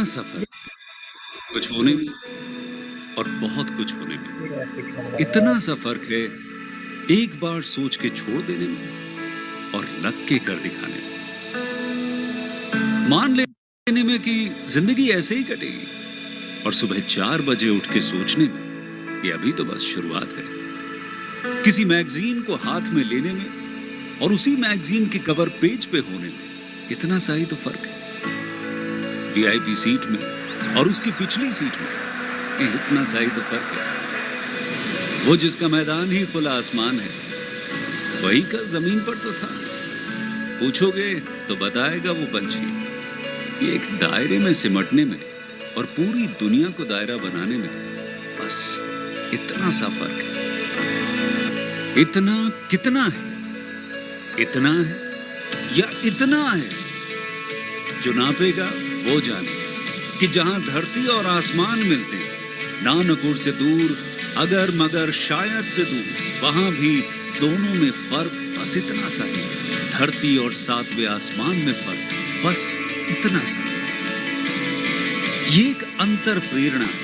सफर, कुछ होने में और बहुत कुछ होने में। इतना सा फर्क है एक बार सोच के छोड़ देने में और लग के कर दिखाने में। मान लेने में कि जिंदगी ऐसे ही कटेगी और सुबह 4 बजे उठ के सोचने में कि अभी तो बस शुरुआत है। किसी मैगजीन को हाथ में लेने में और उसी मैगजीन के कवर पेज पे होने में इतना सा ही तो फर्क है। वीआईपी सीट में और उसकी पिछली सीट में इतना सा ही तो फर्क है। वो जिसका मैदान ही खुला आसमान है, वही कल जमीन पर तो था। पूछोगे तो बताएगा वो पंछी कि एक दायरे में सिमटने में और पूरी दुनिया को दायरा बनाने में बस इतना सा फर्क है। इतना कितना है? इतना है या इतना है? जो नापेगा वो जाने कि जहां धरती और आसमान मिलते हैं, नानकुर से दूर, अगर मगर शायद से दूर, वहां भी दोनों में फर्क बस इतना सा है। धरती और सातवें आसमान में फर्क बस इतना सा है। ये एक अंतर प्रेरणा है।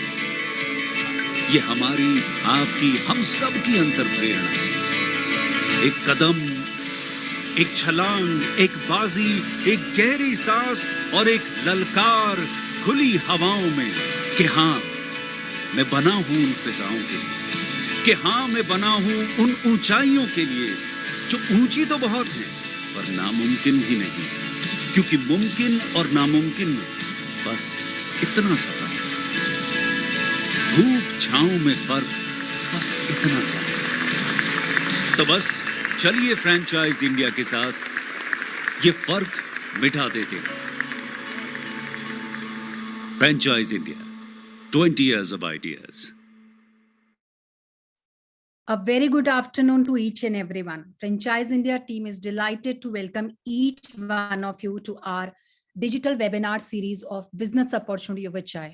ये हमारी, आपकी, हम सब की अंतर प्रेरणा है। एक कदम, एक छलांग, एक बाजी, एक गहरी सांस और एक ललकार खुली हवाओं में कि हाँ मैं बना हूं उन फिजाओं के लिए, कि हाँ मैं बना हूं उन ऊंचाइयों के लिए जो ऊंची तो बहुत है पर नामुमकिन ही नहीं, क्योंकि मुमकिन और नामुमकिन में बस इतना सा फर्क है। धूप छांव में फर्क बस इतना सा है। तो बस चलिए फ्रेंचाइज इंडिया के साथ ये फर्क मिटा देते हैं। Franchise India, 20 years of ideas. A very good afternoon to each and everyone. Franchise India team is delighted to welcome each one of you to our digital webinar series of Business Opportunity Over Chai.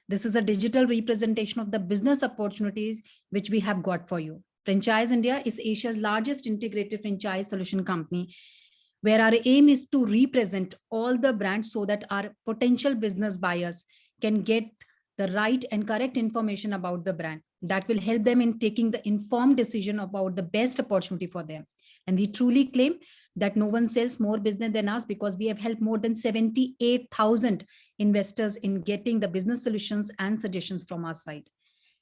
This is a digital representation of the business opportunities which we have got for you. Franchise India is Asia's largest integrated franchise solution company, where our aim is to represent all the brands so that our potential business buyers can get the right and correct information about the brand that will help them in taking the informed decision about the best opportunity for them. And we truly claim that no one sells more business than us, because we have helped more than 78,000 investors in getting the business solutions and suggestions from our side.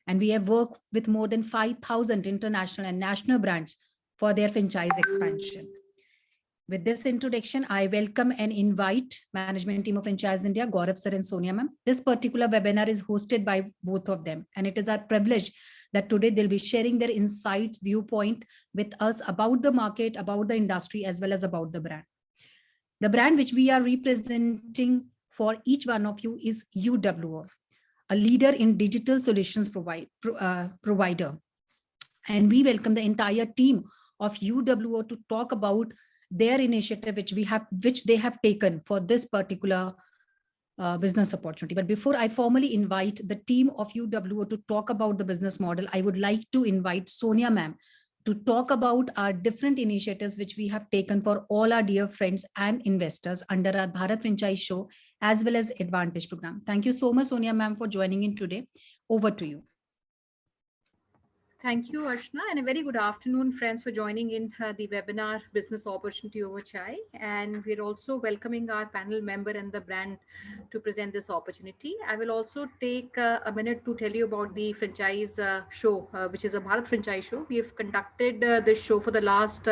And we have worked with more than 5,000 international and national brands for their franchise expansion. With this introduction, I welcome and invite management team of Franchise India, Gaurav sir and Sonia ma'am. This particular webinar is hosted by both of them, and it is our privilege that today they'll be sharing their insights, viewpoint with us about the market, about the industry, as well as about the brand. The brand which we are representing for each one of you is UWO, a leader in digital solutions provider. And we welcome the entire team of UWO to talk about their initiative which they have taken for this particular business opportunity. But before I formally invite the team of UWO to talk about the business model, I would like to invite Sonia ma'am to talk about our different initiatives which we have taken for all our dear friends and investors under our Bharat Franchise Show as well as Advantage program. Thank you so much, Sonia ma'am, for joining in today. Over to you. Thank you, Archana, and a very good afternoon, friends, for joining in the webinar Business Opportunity Over Chai. And we're also welcoming our panel member and the brand to present this opportunity. I will also take a minute to tell you about the franchise show, which is a Bharat Franchise Show. We have conducted this show for the last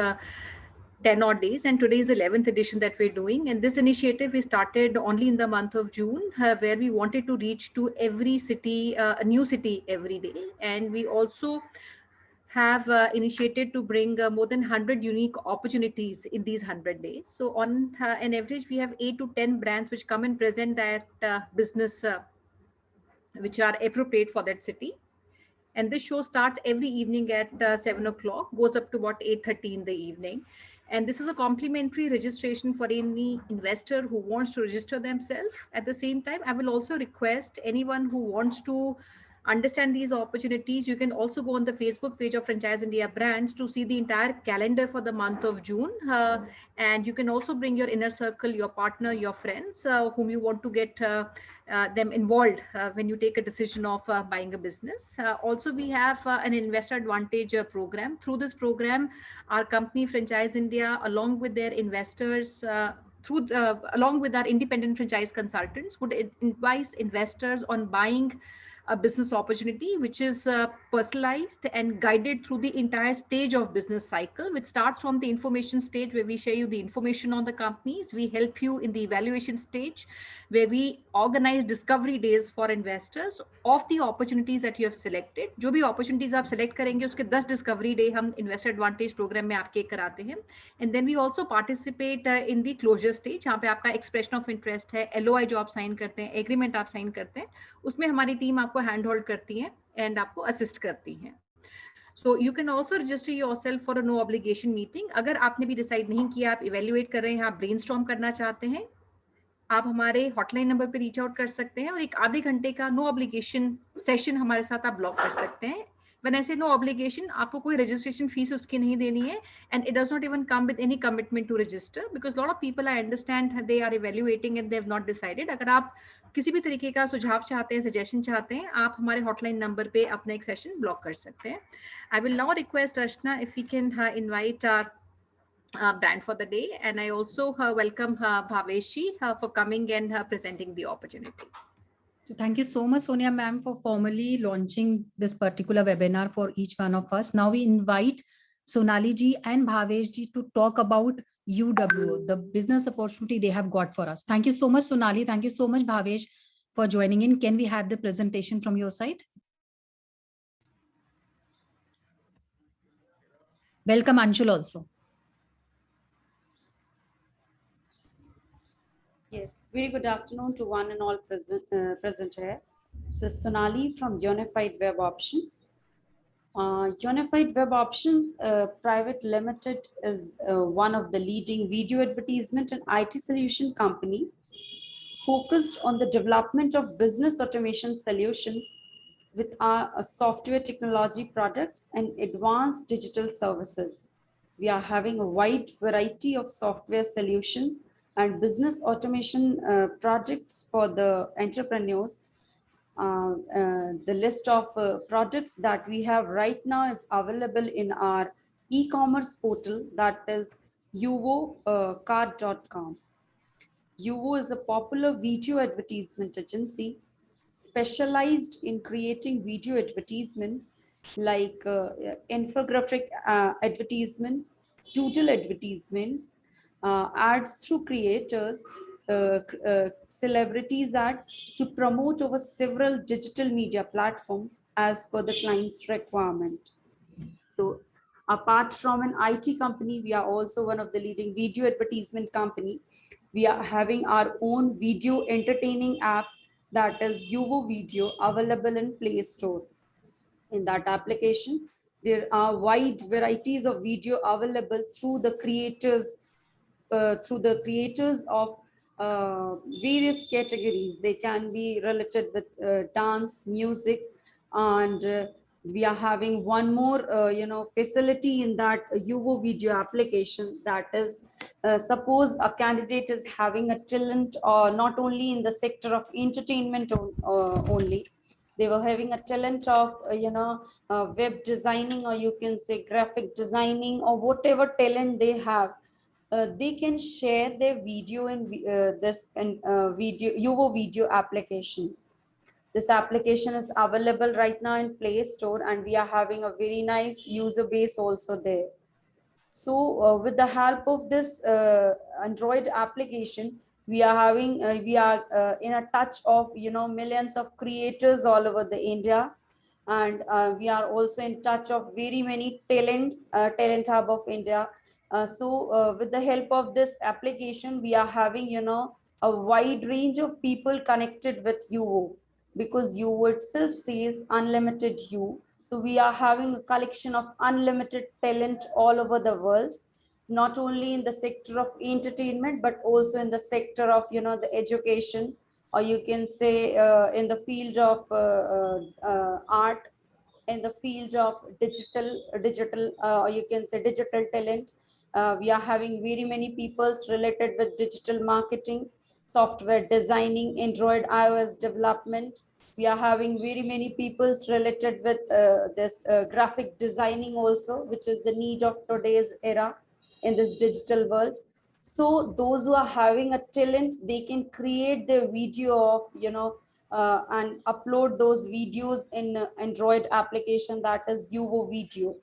10 odd days, and today is the 11th edition that we're doing. And this initiative we started only in the month of June, where we wanted to reach to every city, a new city every day. And we also have initiated to bring more than 100 unique opportunities in these 100 days. So on an average, we have 8 to 10 brands which come and present that business which are appropriate for that city. And this show starts every evening at 7 o'clock, goes up to about 8:30 in the evening. And this is a complimentary registration for any investor who wants to register themselves. At the same time, I will also request anyone who wants to understand these opportunities, you can also go on the Facebook page of Franchise India Brands to see the entire calendar for the month of June. And you can also bring your inner circle, your partner, your friends, whom you want to get them involved when you take a decision of buying a business. Also, we have an investor advantage program. Through this program, our company Franchise India, along with their investors, along with our independent franchise consultants, would advise investors on buying a business opportunity which is personalized and guided through the entire stage of business cycle, which starts from the information stage where we share you the information on the companies. We help you in the evaluation stage where we organize discovery days for investors of the opportunities that you have selected. जो भी opportunities आप select करेंगे उसके 10 discovery day हम investor advantage program में आपके कराते हैं. And then we also participate in the closure stage, जहाँ पे आपका expression of interest है, LOI जो आप sign करते हैं, agreement आप sign करते हैं, उसमें हमारी टीम आपको हैंड होल्ड करती है एंड आपको असिस्ट करती है. So you can also register yourself for a no obligation meeting. अगर आपने भी डिसाइड नहीं किया, आप इवेल्युएट कर रहे हैं, आप ब्रेनस्टॉर्म करना चाहते हैं, आप हमारे हॉटलाइन नंबर पे रीच आउट कर सकते हैं और एक आधे घंटे का नो ऑब्लिगेशन सेशन हमारे साथ आप ब्लॉक कर सकते हैं. When I say no obligation, आपको कोई registration fees उसकी नहीं देनी है, and it does not even come with any commitment to register, because a lot of people, I understand, they are evaluating and they have not decided. अगर आप किसी भी तरीके का सुझाव चाहते हैं, सजेशन चाहते हैं, आप हमारे हॉटलाइन नंबर पे अपना एक सेशन ब्लॉक कर सकते हैं. I will now request Archana if we can invite our brand for the day, and I also welcome Bhaveshi for coming and presenting the opportunity. So thank you so much, Sonia ma'am, for formally launching this particular webinar for each one of us. Now we invite Sonali ji and Bhavesh ji to talk about UWO, the business opportunity they have got for us. Thank you so much, Sonali. Thank you so much, Bhavesh, for joining in. Can we have the presentation from your side? Welcome, Anshul, also. Yes, very good afternoon to one and all present here. So Sonali from Unified Web Options. Unified Web Options Private Limited is one of the leading video advertisement and IT solution company focused on the development of business automation solutions with our software technology products and advanced digital services. We are having a wide variety of software solutions and business automation projects for the entrepreneurs. The list of projects that we have right now is available in our e-commerce portal, that is uvocard.com. UVO is a popular video advertisement agency specialized in creating video advertisements like infographic advertisements, doodle advertisements, ads through creators, celebrities ad to promote over several digital media platforms as per the client's requirement. So apart from an IT company, we are also one of the leading video advertisement company. We are having our own video entertaining app, that is UVO Video, available in Play Store. In that application, there are wide varieties of video available through the creators of various categories. They can be related with dance, music, and we are having one more facility in that UVO Video application, that is suppose a candidate is having a talent or not only in the sector of entertainment only, they were having a talent of web designing, or you can say graphic designing, or whatever talent they have, they can share their video in UVO Video application. This application is available right now in Play Store, and we are having a very nice user base also there. So with the help of this Android application, we are having in a touch of millions of creators all over the India, and we are also in touch of very many talents, Talent Hub of India. So with the help of this application, we are having a wide range of people connected with UVO, because UVO itself says unlimited you. So we are having a collection of unlimited talent all over the world, not only in the sector of entertainment, but also in the sector of the education, or you can say in the field of art, in the field of digital, or you can say digital talent. We are having very many peoples related with digital marketing, software designing, Android, iOS development. We are having very many peoples related with this graphic designing also, which is the need of today's era in this digital world. So those who are having a talent, they can create their video of, and upload those videos in Android application, that is Uvo Video.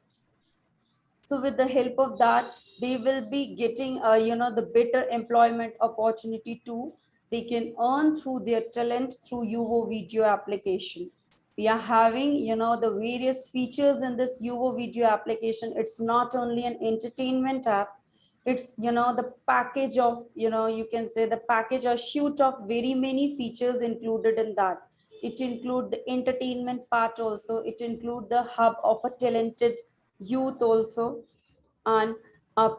So with the help of that, they will be getting, the better employment opportunity too. They can earn through their talent through Uvo Video application. We are having, the various features in this Uvo Video application. It's not only an entertainment app, it's, the package of, you can say the package or shoot of very many features included in that. It include the entertainment part also. It include the hub of a talented youth also. And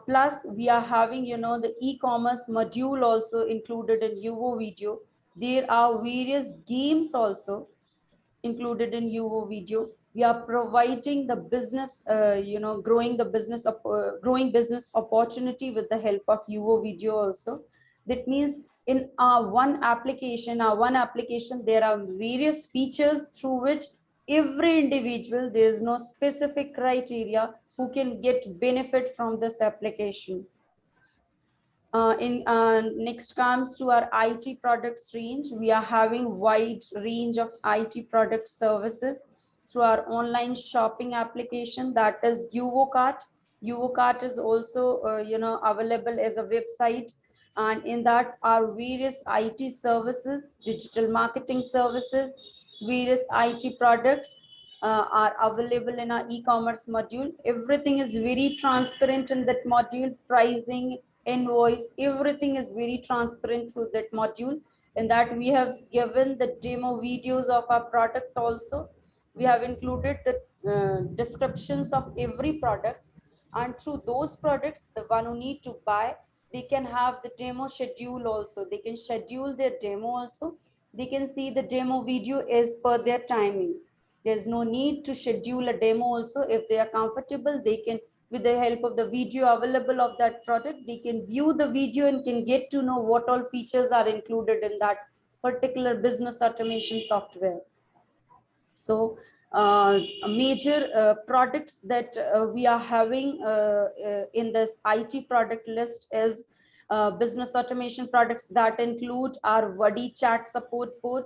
plus we are having, the e-commerce module also included in Uvo Video. There are various games also included in Uvo Video. We are providing the business, growing business opportunity with the help of Uvo Video also. That means in our one application, there are various features through which every individual, there is no specific criteria who can get benefit from this application. Next comes to our IT products range. We are having wide range of IT product services through our online shopping application, that is UvoCart. UvoCart is also available as a website, and in that are various IT services, digital marketing services, various IT products are available in our e-commerce module. Everything is very transparent in that module. Pricing, invoice, everything is very transparent through that module. In that we have given the demo videos of our product also. We have included the descriptions of every products, and through those products, the one who need to buy, they can have the demo schedule also. They can schedule their demo also. They can see the demo video as per their timing. There's no need to schedule a demo also. If they are comfortable, they can, with the help of the video available of that product, they can view the video and can get to know what all features are included in that particular business automation software. So major products that we are having in this IT product list is business automation products that include our Vadi chat support board,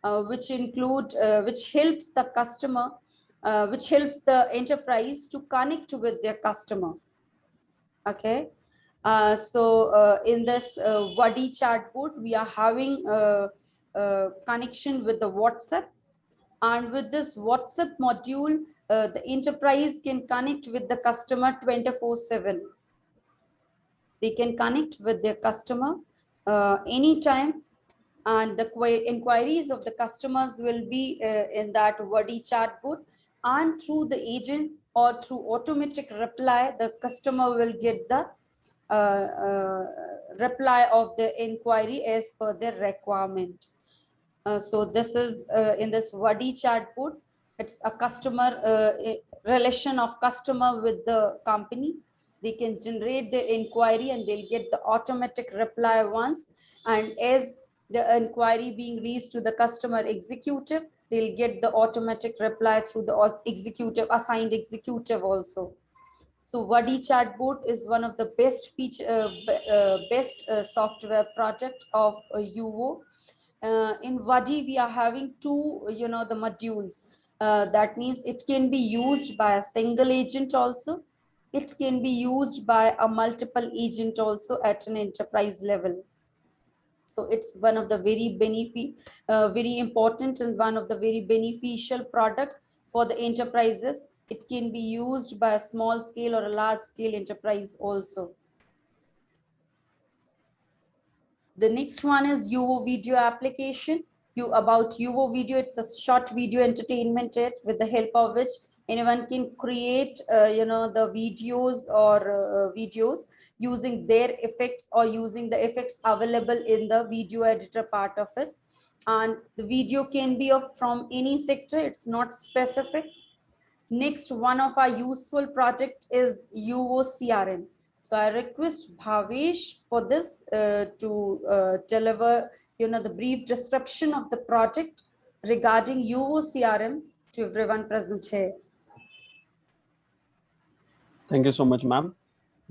which helps the customer, which helps the enterprise to connect with their customer. Okay. In this Vadi chatbot, we are having connection with the WhatsApp. And with this WhatsApp module, the enterprise can connect with the customer 24/7. They can connect with their customer anytime, and the inquiries of the customers will be in that Vadi chatbot, and through the agent or through automatic reply, the customer will get the reply of the inquiry as per their requirement. So this is in this Vadi chatbot. It's a customer relation of customer with the company. They can generate the inquiry and they'll get the automatic reply once. And as the inquiry being reached to the customer executive, they'll get the automatic reply through the assigned executive also. So Vadi chatbot is one of the best software project of Uvo. In Vadi, we are having two, the modules. That means it can be used by a single agent also. It can be used by a multiple agent also at an enterprise level. So it's one of the very important and one of the very beneficial product for the enterprises. It can be used by a small scale or a large scale enterprise also. The next one is Uvo Video application. About Uvo Video, it's a short video entertainment with the help of which anyone can create, the videos using their effects or using the effects available in the video editor part of it. and the video can be of from any sector, it's not specific. Next one of our useful project is UO CRM. So I request Bhavesh for this to deliver, the brief description of the project regarding UO CRM to everyone present here. Thank you so much, ma'am.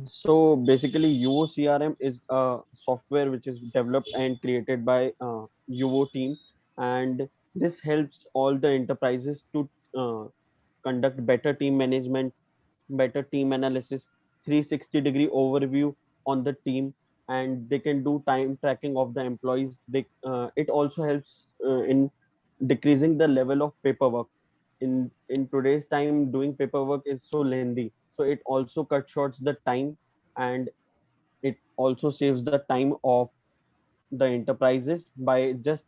So basically, UO CRM is a software which is developed and created by UO team, and this helps all the enterprises to conduct better team management, better team analysis, 360-degree overview on the team, and they can do time tracking of the employees. It also helps in decreasing the level of paperwork. In today's time, doing paperwork is so lengthy, so it also cuts short the time, and it also saves the time of the enterprises by just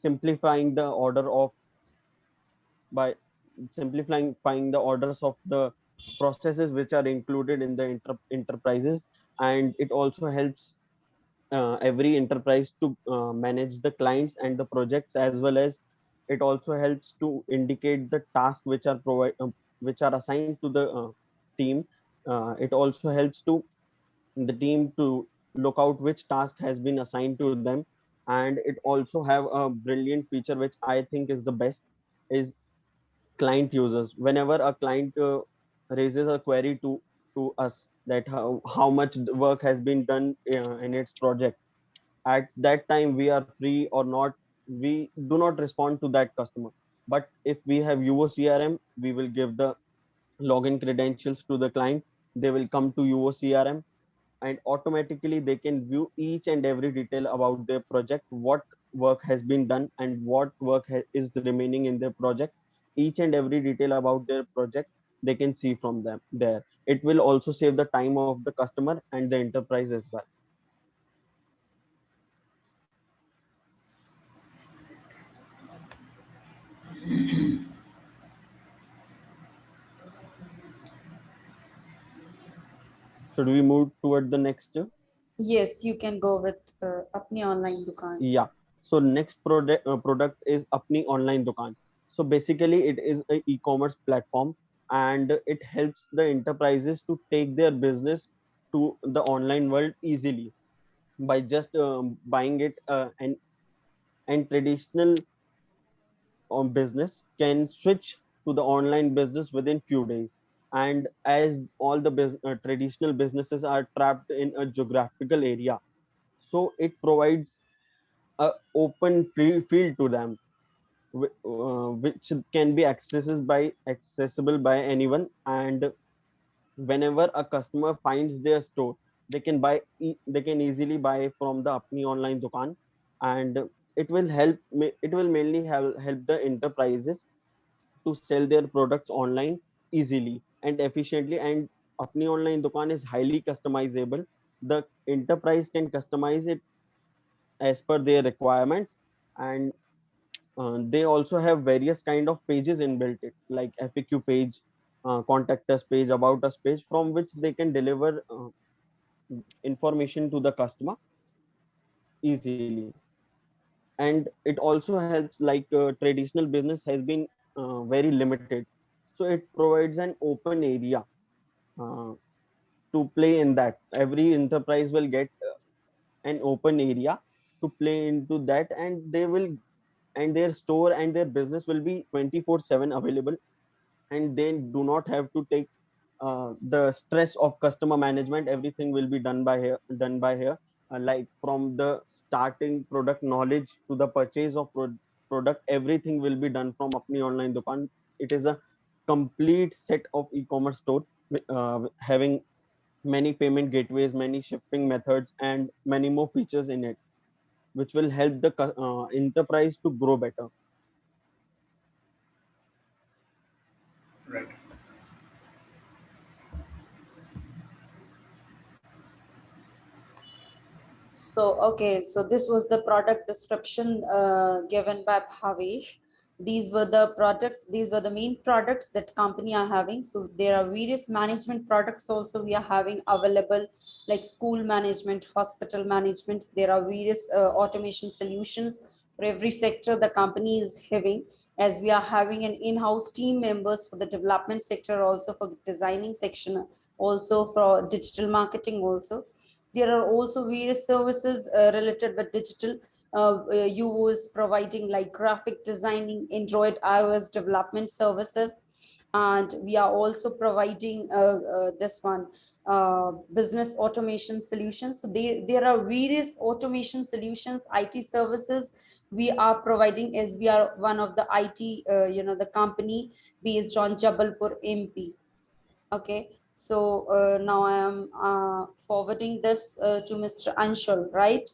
simplifying the order of by simplifying the orders of the processes which are included in the enterprises. And it also helps every enterprise to manage the clients and the projects, as well as it also helps to indicate the tasks which are assigned to the team. It also helps to the team to look out which task has been assigned to them. And it also have a brilliant feature which I think is the best, is client users. Whenever a client raises a query to us that how much work has been done in its project, at that time we are free or not, we do not respond to that customer. But if we have UO CRM, we will give the login credentials to the client. They will come to UO CRM, and automatically they can view each and every detail about their project, what work has been done and what work is remaining in their project. Each and every detail about their project they can see from them there. It will also save the time of the customer and the enterprise as well. Should we move toward the next? Yes, you can go with Apni Online Dukaan. Yeah. So next product is Apni Online Dukaan. So basically, it is a e-commerce platform, and it helps the enterprises to take their business to the online world easily by just buying it. And traditional business can switch to the online business within few days. And as all the traditional businesses are trapped in a geographical area, so it provides a open field to them, which can be accessible by anyone. And whenever a customer finds their store, they can easily buy from the Apni Online Dukaan. And it will mainly help the enterprises to sell their products online easily and efficiently. And Apni Online Dukaan is highly customizable. The enterprise can customize it as per their requirements. And they also have various kind of pages inbuilt it, like FAQ page, contact us page, about us page, from which they can deliver information to the customer easily. And it also helps, like traditional business has been very limited, so it provides an open area uh, to play in that. Every enterprise will get an open area to play into that, and their store and their business will be 24/7 available. And they do not have to take the stress of customer management. Everything will be done by here, like from the starting product knowledge to the purchase of product, everything will be done from Apni Online Dukaan. It is a complete set of e-commerce store, having many payment gateways, many shipping methods, and many more features in it, which will help the enterprise to grow better. Right. So, okay, so this was the product description given by Bhavesh. These were the products, these were the main products that company are having. So there are various management products also we are having available, like school management, hospital management. There are various automation solutions for every sector the company is having, as we are having an in-house team members for the development sector, also for designing section, also for digital marketing also. There are also various services related with digital. UO is providing like graphic designing, Android, iOS development services, and we are also providing this one business automation solutions. So there are various automation solutions, IT services we are providing, as we are one of the IT, the company based on Jabalpur, MP. Okay, so now I am forwarding this to Mr. Anshul, right?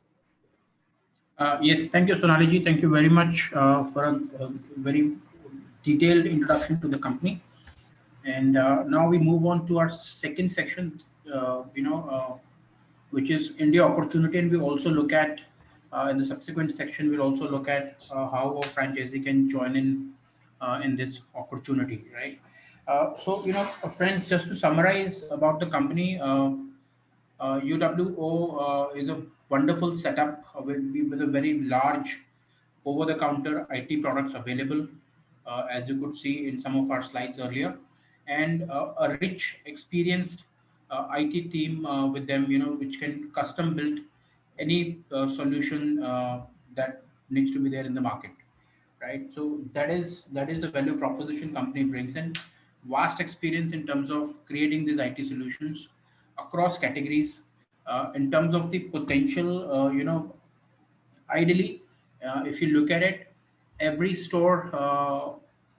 Yes, thank you, Sonali ji. Thank you very much for a very detailed introduction to the company. And now we move on to our second section, which is India opportunity. And we also look at, in the subsequent section, we'll also look at how a franchisee can join in this opportunity, right? Friends, just to summarize about the company, UWO is a wonderful setup with a very large over-the-counter IT products available, as you could see in some of our slides earlier, and a rich, experienced IT team with them, which can custom build any solution that needs to be there in the market, right? So that is the value proposition company brings in. Vast experience in terms of creating these IT solutions across categories. In terms of the potential, ideally, if you look at it, every store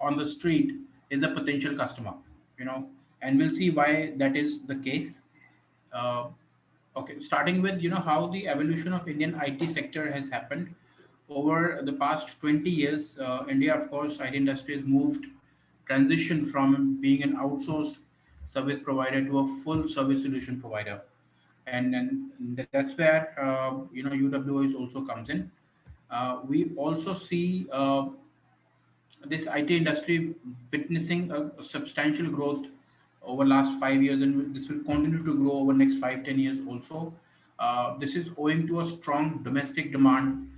on the street is a potential customer, and we'll see why that is the case. Uh, okay, starting with how the evolution of Indian IT sector has happened over the past 20 years. India, of course, IT industry has moved, transitioned from being an outsourced service provider to a full service solution provider, and that's where UWO is also comes in. We also see this IT industry witnessing a substantial growth over last 5 years, and this will continue to grow over next 5-10 years also. This is owing to a strong domestic demand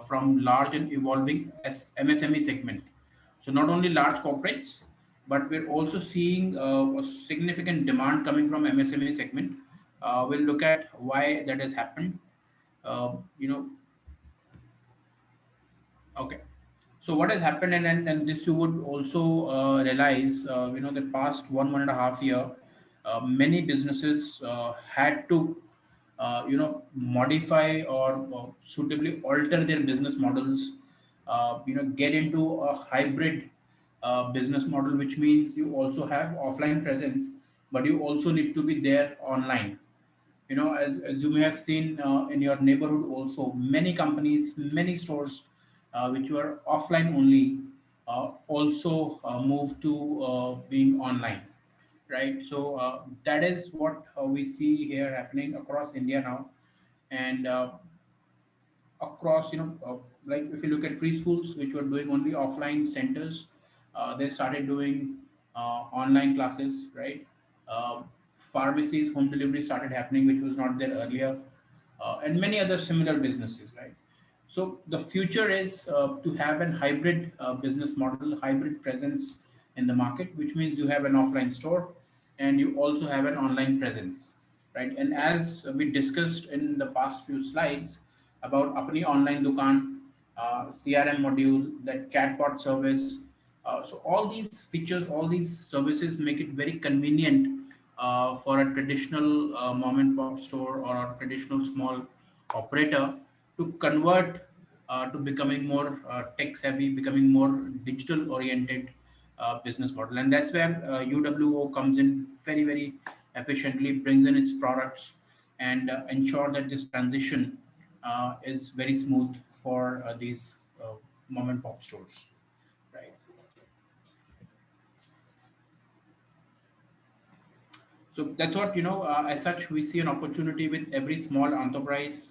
from large and evolving MSME segment. So not only large corporates, but we're also seeing a significant demand coming from MSME segment. We'll look at why that has happened. Uh, you know, Okay. So what has happened, and this you would also realize, the past 1.5 year, many businesses had to, modify or suitably alter their business models. Get into a hybrid business model, which means you also have offline presence, but you also need to be there online. As you may have seen in your neighborhood also, many companies, many stores which were offline only also moved to being online, right? So that is what we see here happening across India now. And across, like if you look at preschools which were doing only offline centers, they started doing online classes, right? Pharmacies, home delivery started happening, which was not there earlier, and many other similar businesses, right? So the future is to have an hybrid business model, hybrid presence in the market, which means you have an offline store and you also have an online presence, right? And as we discussed in the past few slides about Apni Online Dukan, CRM module, that chatbot service. So all these features, all these services make it very convenient for a traditional mom and pop store or a traditional small operator to convert to becoming more tech savvy, becoming more digital oriented business model. And that's where UWO comes in very, very efficiently, brings in its products and ensure that this transition is very smooth for these mom and pop stores, right? So that's what, as such, we see an opportunity with every small enterprise,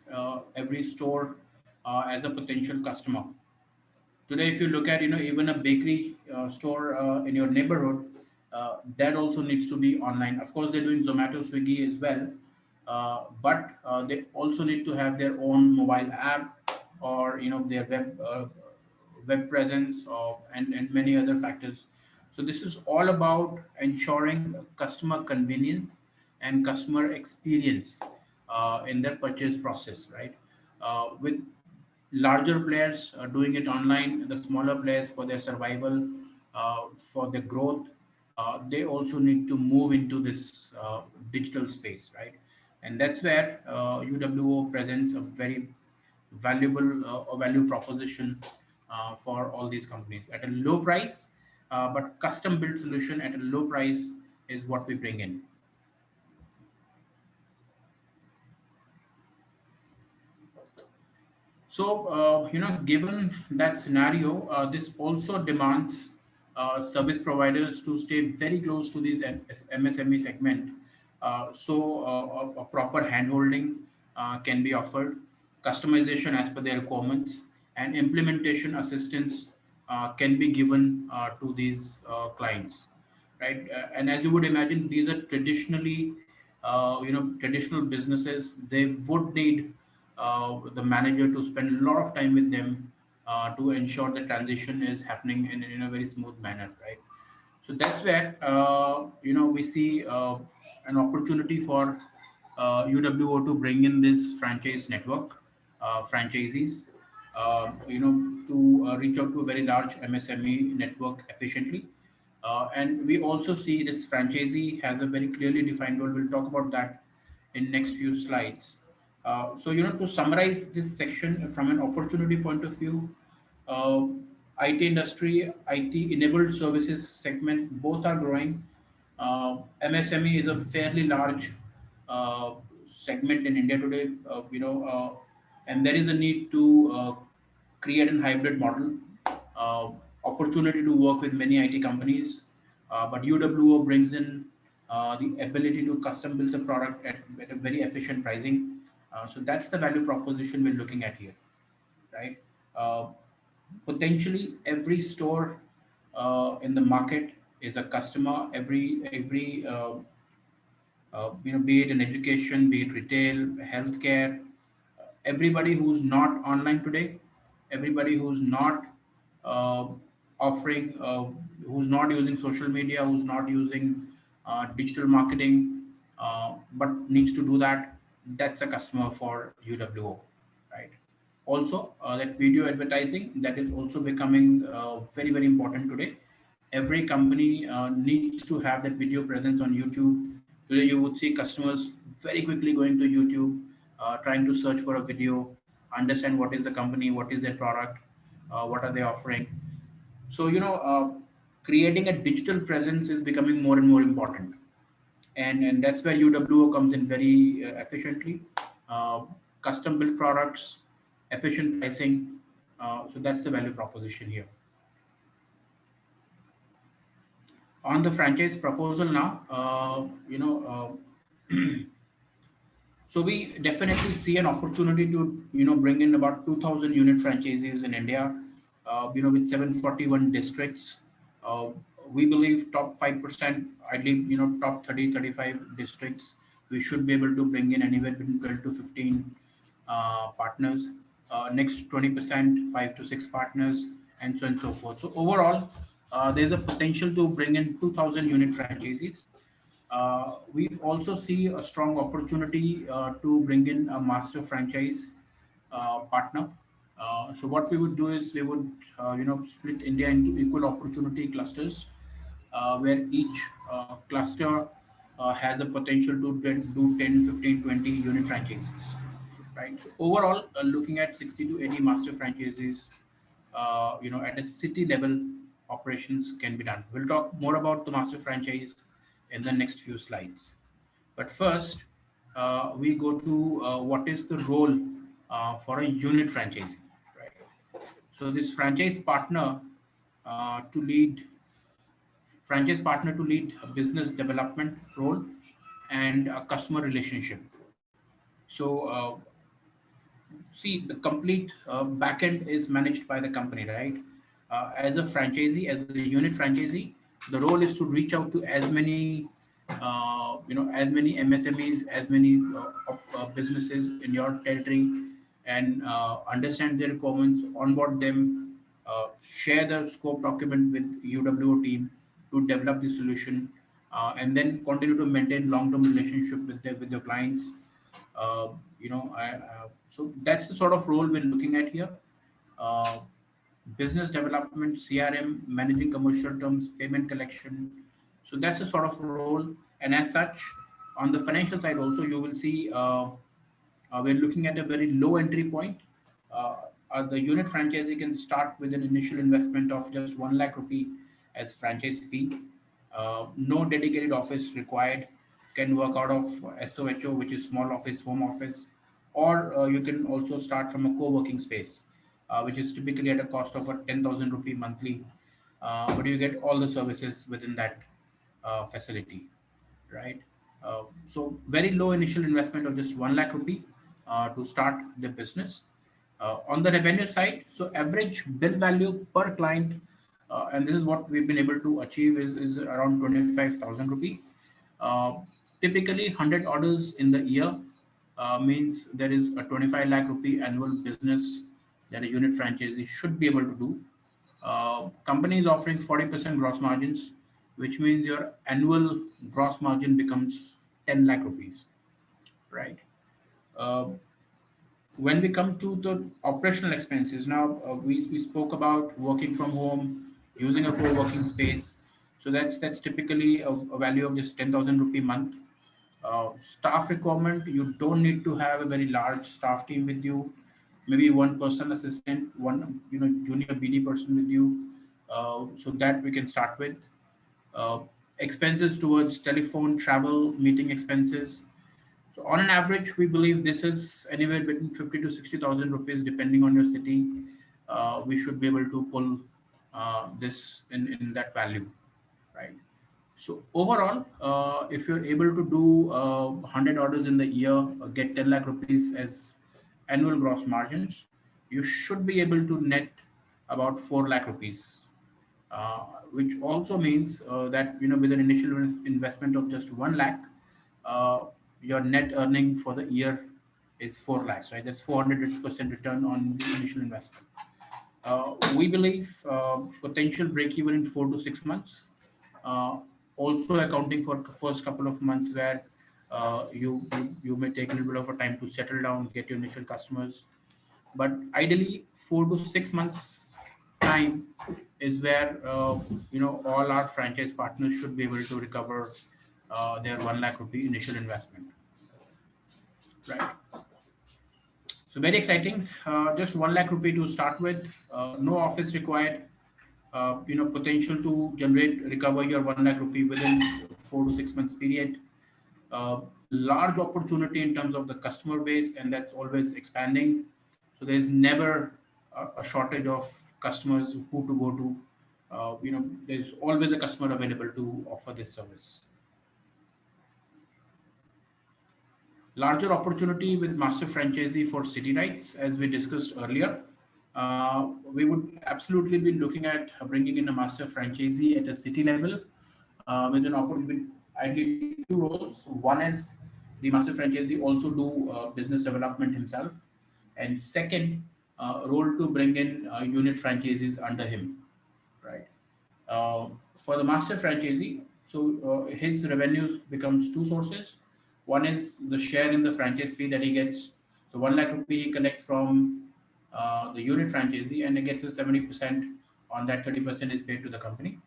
every store as a potential customer. Today, if you look at, even a bakery store in your neighborhood, that also needs to be online. Of course, they're doing Zomato, Swiggy as well, but they also need to have their own mobile app, or their web presence, and many other factors. So this is all about ensuring customer convenience and customer experience in their purchase process, right? With larger players doing it online, the smaller players for their survival, for their growth, they also need to move into this digital space, right? And that's where UWO presents a very valuable value proposition for all these companies at a low price, but custom built solution at a low price is what we bring in. So, given that scenario, this also demands service providers to stay very close to these MSME segment. A proper handholding can be offered, customization as per their requirements, and implementation assistance can be given to these clients, right? And as you would imagine, these are traditionally, traditional businesses. They would need the manager to spend a lot of time with them to ensure the transition is happening in a very smooth manner, right? So that's where we see an opportunity for UWO to bring in this franchise network, franchisees, to reach out to a very large MSME network efficiently. And we also see this franchisee has a very clearly defined role. We'll talk about that in next few slides. So, to summarize this section from an opportunity point of view, uh, IT industry, IT enabled services segment, both are growing. MSME is a fairly large uh, segment in India today, and there is a need to create a hybrid model, uh, opportunity to work with many IT companies, but UWO brings in the ability to custom build the product at a very efficient pricing. So that's the value proposition we're looking at here, right? Uh, Potentially every store in the market is a customer. Be it in education, be it retail, healthcare, everybody who's not online today, everybody who's not uh, offering, who's not using social media, who's not using digital marketing, but needs to do that, that's a customer for UWO, right? Also, that video advertising, that is also becoming very, very important today. Every company needs to have that video presence on YouTube. Today, you would see customers very quickly going to YouTube, trying to search for a video, understand what is the company, what is their product, what are they offering. So, creating a digital presence is becoming more and more important. And that's where UWO comes in very efficiently. Uh, Custom built products, efficient pricing. So that's the value proposition here. On the franchise proposal now, so we definitely see an opportunity to bring in about 2,000 unit franchises in India, with 741 districts. Uh, we believe top 5%, ideally top 30, 35 districts, we should be able to bring in anywhere between 12 to 15 partners. Next 20%, 5 to 6 partners, and so on and so forth. So overall, there's a potential to bring in 2,000 unit franchises. We also see a strong opportunity to bring in a master franchise partner. So what we would do is we would split India into equal opportunity clusters, where each cluster has the potential to do 10, 15, 20 unit franchises, right? So overall, looking at 60 to 80 master franchises, at a city level, operations can be done. We'll talk more about the master franchise in the next few slides. But first, we go to what is the role for a unit franchisee, right? So this to lead franchise partner to lead a business development role and a customer relationship. So see, the complete backend is managed by the company, right? As a franchisee, as a unit franchisee, the role is to reach out to as many, as many MSMEs, as many businesses in your territory, and understand their requirements, onboard them, share the scope document with UWO team to develop the solution, and then continue to maintain long-term relationship with the clients. Uh, so that's the sort of role we're looking at here. Uh, Business development, CRM, managing commercial terms, payment collection. So that's the sort of role. And as such, on the financial side also, you will see we're looking at a very low entry point. The unit franchisee can start with an initial investment of just 1 lakh rupee as franchise fee. No dedicated office required. Can work out of SOHO, which is small office, home office, or you can also start from a co-working space, which is typically at a cost of a 10,000 rupee monthly, but you get all the services within that facility, right? So very low initial investment of just 1 lakh rupee to start the business. On the revenue side, so average bill value per client, and this is what we've been able to achieve is around 25,000 rupee. Uh, Typically 100 orders in the year means there is a 25 lakh rupee annual business that a unit franchisee should be able to do. Company is offering 40% gross margins, which means your annual gross margin becomes 10 lakh rupees, right? Uh, when we come to the operational expenses, now we spoke about working from home, using a co-working space. So that's typically a value of just 10,000 rupee month. Staff requirement, you don't need to have a very large staff team with you. Maybe one person assistant, one junior BD person with you, so that we can start with. Uh, Expenses towards telephone, travel, meeting expenses. So on an average, we believe this is anywhere between 50 to 60,000 rupees, depending on your city. We should be able to pull this in that value, right? So overall, if you're able to do 100 orders in the year, get 10 lakh rupees as annual gross margins, you should be able to net about 4 lakh rupees, which also means that with an initial investment of just 1 lakh, uh, your net earning for the year is 4 lakhs, right? That's 400% return on the initial investment. We believe potential break even in 4 to 6 months. Uh, Also accounting for first couple of months where you may take a little bit of a time to settle down, get your initial customers, but ideally 4 to 6 months time is where all our franchise partners should be able to recover their 1 lakh rupee initial investment, right? So very exciting. Just 1 lakh rupee to start with. No office required. Potential to generate recover your 1 lakh rupee within 4 to 6 months period. Large opportunity in terms of the customer base, and that's always expanding. So there's never a shortage of customers who to go to. There's always a customer available to offer this service. Larger opportunity with master franchisee for city rights, as we discussed earlier. We would absolutely be looking at bringing in a master franchisee at a city level with an opportunity, ideally two roles. One is the master franchisee also do business development himself, and second role to bring in unit franchisees under him, right? For the master franchisee, so his revenues becomes two sources. One is the share in the franchise fee that he gets. So 1 lakh rupee he collects from the unit franchisee, and he gets a 70% on that. 30% is paid to the company.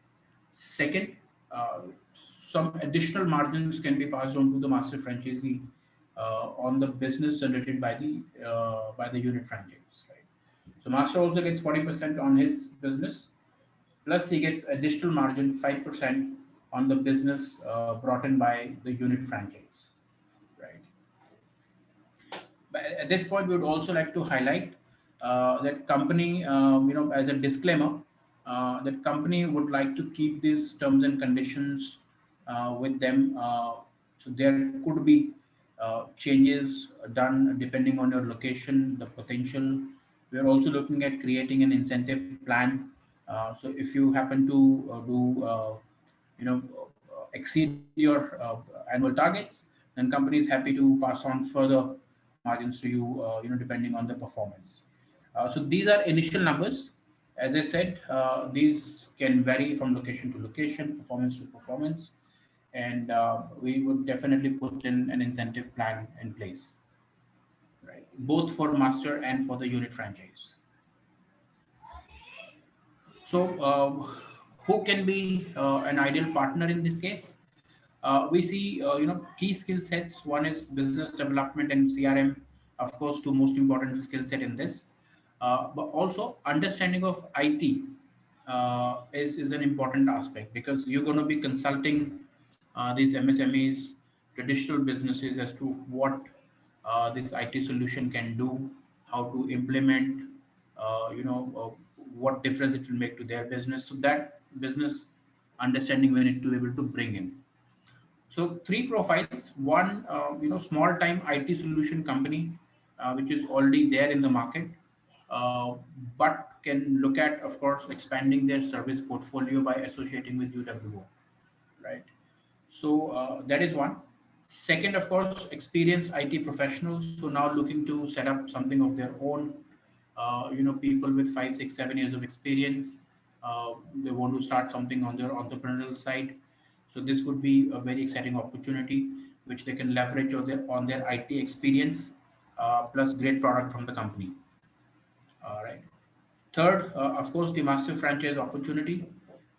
Second, uh, some additional margins can be passed on to the master franchisee on the business generated by the unit franchise. Right. So master also gets 40% on his business, plus he gets additional margin 5% on the business brought in by the unit franchise. Right. But at this point, we would also like to highlight that company, as a disclaimer, that company would like to keep these terms and conditions with them. So there could be changes done depending on your location, the potential. We are also looking at creating an incentive plan. So if you happen to exceed your annual targets, then company is happy to pass on further margins to you, depending on the performance. So these are initial numbers. As I said, these can vary from location to location, performance to performance, and we would definitely put in an incentive plan in place, right? Both for master and for the unit franchise. So, who can be an ideal partner in this case? We see, key skill sets. One is business development and CRM, of course, two most important skill set in this. But also understanding of IT is an important aspect, because you're going to be consulting these MSMEs, traditional businesses, as to what this IT solution can do, how to implement, what difference it will make to their business. So that business understanding we need to be able to bring in. So three profiles: one, small time IT solution company, which is already there in the market, uh, but can look at, of course, expanding their service portfolio by associating with UWO, right? So that is one. Second, of course, experienced IT professionals. So now looking to set up something of their own. People with 5, 6, 7 years of experience. They want to start something on their entrepreneurial side. So this would be a very exciting opportunity, which they can leverage on their IT experience, plus great product from the company. All right. Third, of course, the massive franchise opportunity.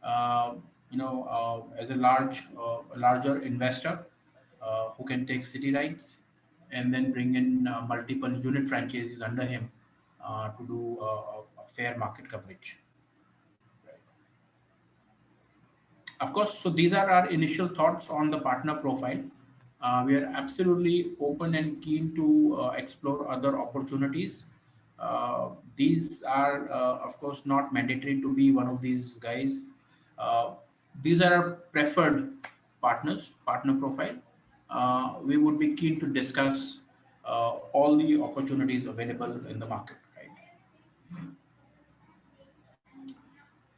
As a larger investor who can take city rights and then bring in multiple unit franchises under him to do a fair market coverage. Of course, so these are our initial thoughts on the partner profile. We are absolutely open and keen to explore other opportunities. These are, of course, not mandatory to be one of these guys. Uh, these are our preferred partner profile. We would be keen to discuss all the opportunities available in the market, right?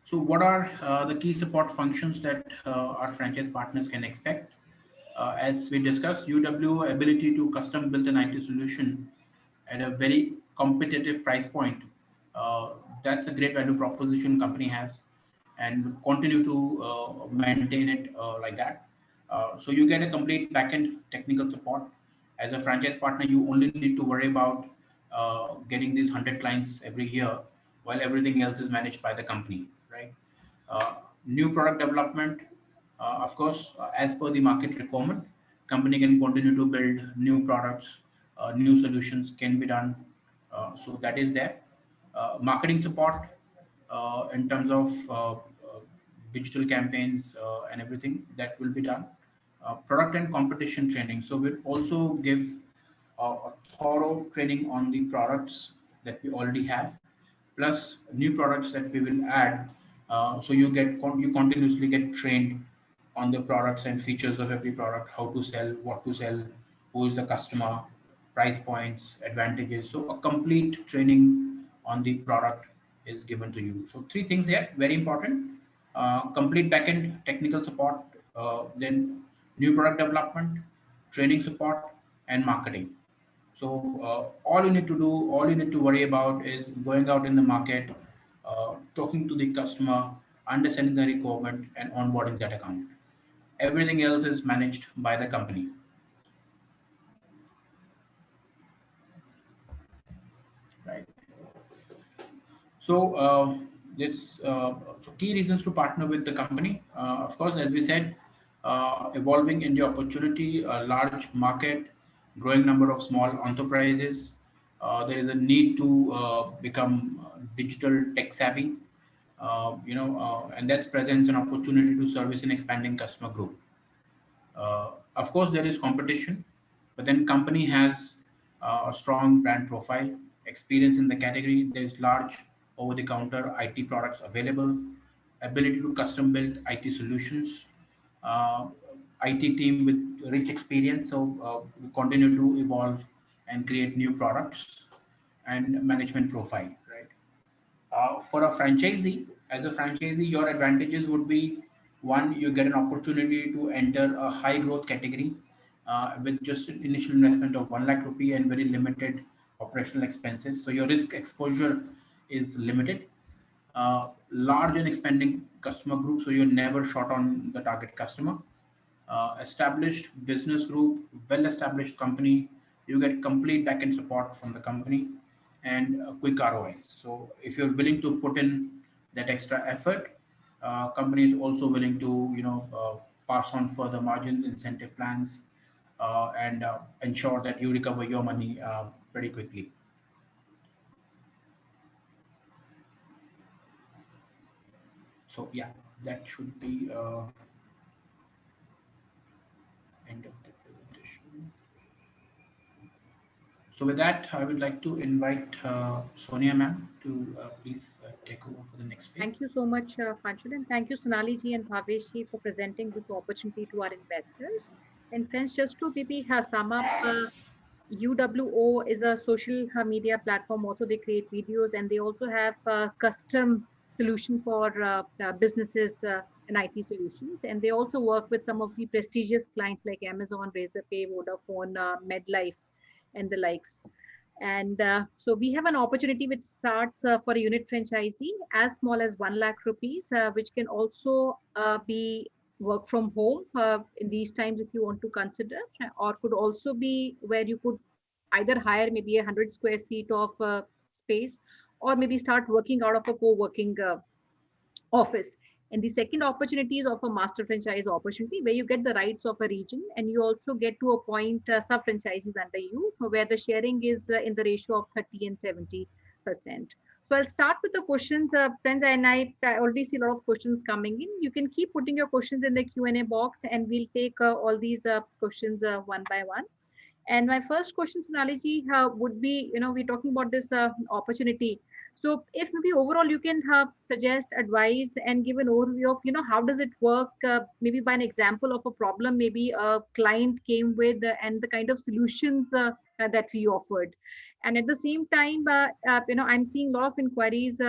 So, what are the key support functions that our franchise partners can expect? As we discussed, UW ability to custom build an IT solution at a very competitive price point. Uh, that's a great value proposition company has, and will continue to maintain it like that. So you get a complete backend technical support. As a franchise partner, you only need to worry about getting these 100 clients every year, while everything else is managed by the company, right? Uh, New product development, of course, as per the market requirement, company can continue to build new products, new solutions can be done. So that is there. Marketing support in terms of digital campaigns and everything that will be done. Product and competition training. So we'll also give a thorough training on the products that we already have, plus new products that we will add. So you continuously get trained on the products and features of every product, how to sell, what to sell, who is the customer, price points, advantages. So a complete training on the product is given to you. So three things here, very important: complete backend technical support, then new product development, training support, and marketing. So all you need to worry about is going out in the market, talking to the customer, understanding the requirement, and onboarding that account. Everything else is managed by the company, right? So so key reasons to partner with the company. Of course, as we said, evolving India opportunity, a large market, growing number of small enterprises. There is a need to become digital tech savvy, and that presents an opportunity to service an expanding customer group. Of course, there is competition, but then company has a strong brand profile, experience in the category. There's large over-the-counter IT products available, ability to custom build IT solutions, uh, IT team with rich experience. So we continue to evolve and create new products, and management profile, right? For a franchisee, as a franchisee, your advantages would be: one, you get an opportunity to enter a high growth category with just an initial investment of 1 lakh rupee and very limited operational expenses. So your risk exposure is limited. Large and expanding customer group, so you're never short on the target customer. Established business group, well established company, you get complete backend support from the company and a quick ROI. So if you're willing to put in that extra effort, company is also willing to pass on further margins, incentive plans, and ensure that you recover your money pretty quickly. So yeah, that should be end of the presentation. So with that, I would like to invite Sonia ma'am to please take over for the next Thank phase. you so much, Panchal, and thank you, Sonali ji and Bhavesh ji, for presenting this opportunity to our investors. And friends, just to maybe sum up, UWO is a social media platform. Also, they create videos and they also have custom solution for businesses and IT solutions. And they also work with some of the prestigious clients like Amazon, Razorpay, Vodafone, MedLife, and the likes. And so we have an opportunity which starts for a unit franchisee as small as 1 lakh rupees, which can also be work from home in these times if you want to consider, or could also be where you could either hire maybe 100 square feet of space, or maybe start working out of a co-working office. And the second opportunity is of a master franchise opportunity where you get the rights of a region and you also get to appoint sub franchises under you where the sharing is in the ratio of 30 and 70%. So I'll start with the questions, friends, and I already see a lot of questions coming in. You can keep putting your questions in the Q&A box and we'll take all these questions one by one. And my first question, Sonali, would be, we're talking about this opportunity. So if maybe overall you can suggest, advise, and give an overview of, how does it work? Maybe by an example of a problem, maybe a client came with and the kind of solutions that we offered. And at the same time, I'm seeing a lot of inquiries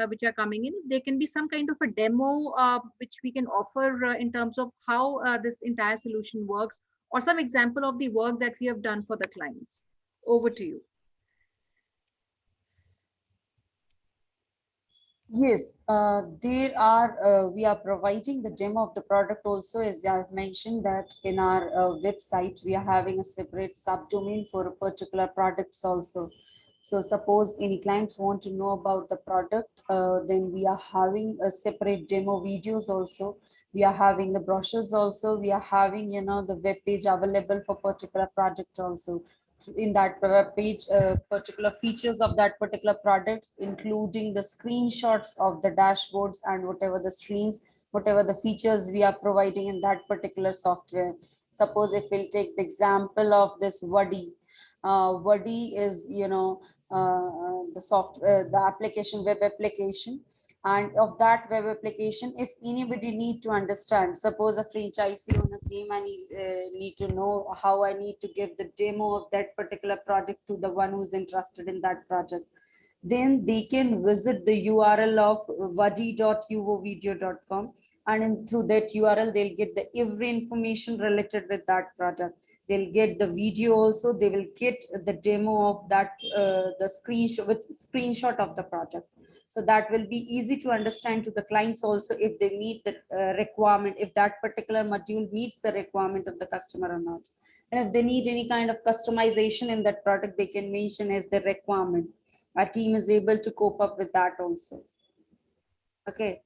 which are coming in. There can be some kind of a demo which we can offer in terms of how this entire solution works, or some example of the work that we have done for the clients. Over to you. Yes, we are providing the demo of the product also, as I have mentioned that in our website, we are having a separate subdomain for a particular products also. So suppose any clients want to know about the product, then we are having a separate demo videos also. We are having the brochures also. We are having, the web page available for particular product also. In that page, particular features of that particular products, including the screenshots of the dashboards and whatever the screens, whatever the features we are providing in that particular software. Suppose if we'll take the example of this Wadi. Wadi is, the software, the application, web application. And of that web application, if anybody need to understand, suppose a franchisee owner came and need to know how I need to give the demo of that particular project to the one who's interested in that project, then they can visit the URL of wadi.uvovideo.com, and through that URL they'll get the every information related with that project. They'll get the video also. They will get the demo of that, the screenshot of the project. So that will be easy to understand to the clients also if they meet the requirement, if that particular module meets the requirement of the customer or not. And if they need any kind of customization in that product, they can mention as the requirement. Our team is able to cope up with that also. Okay.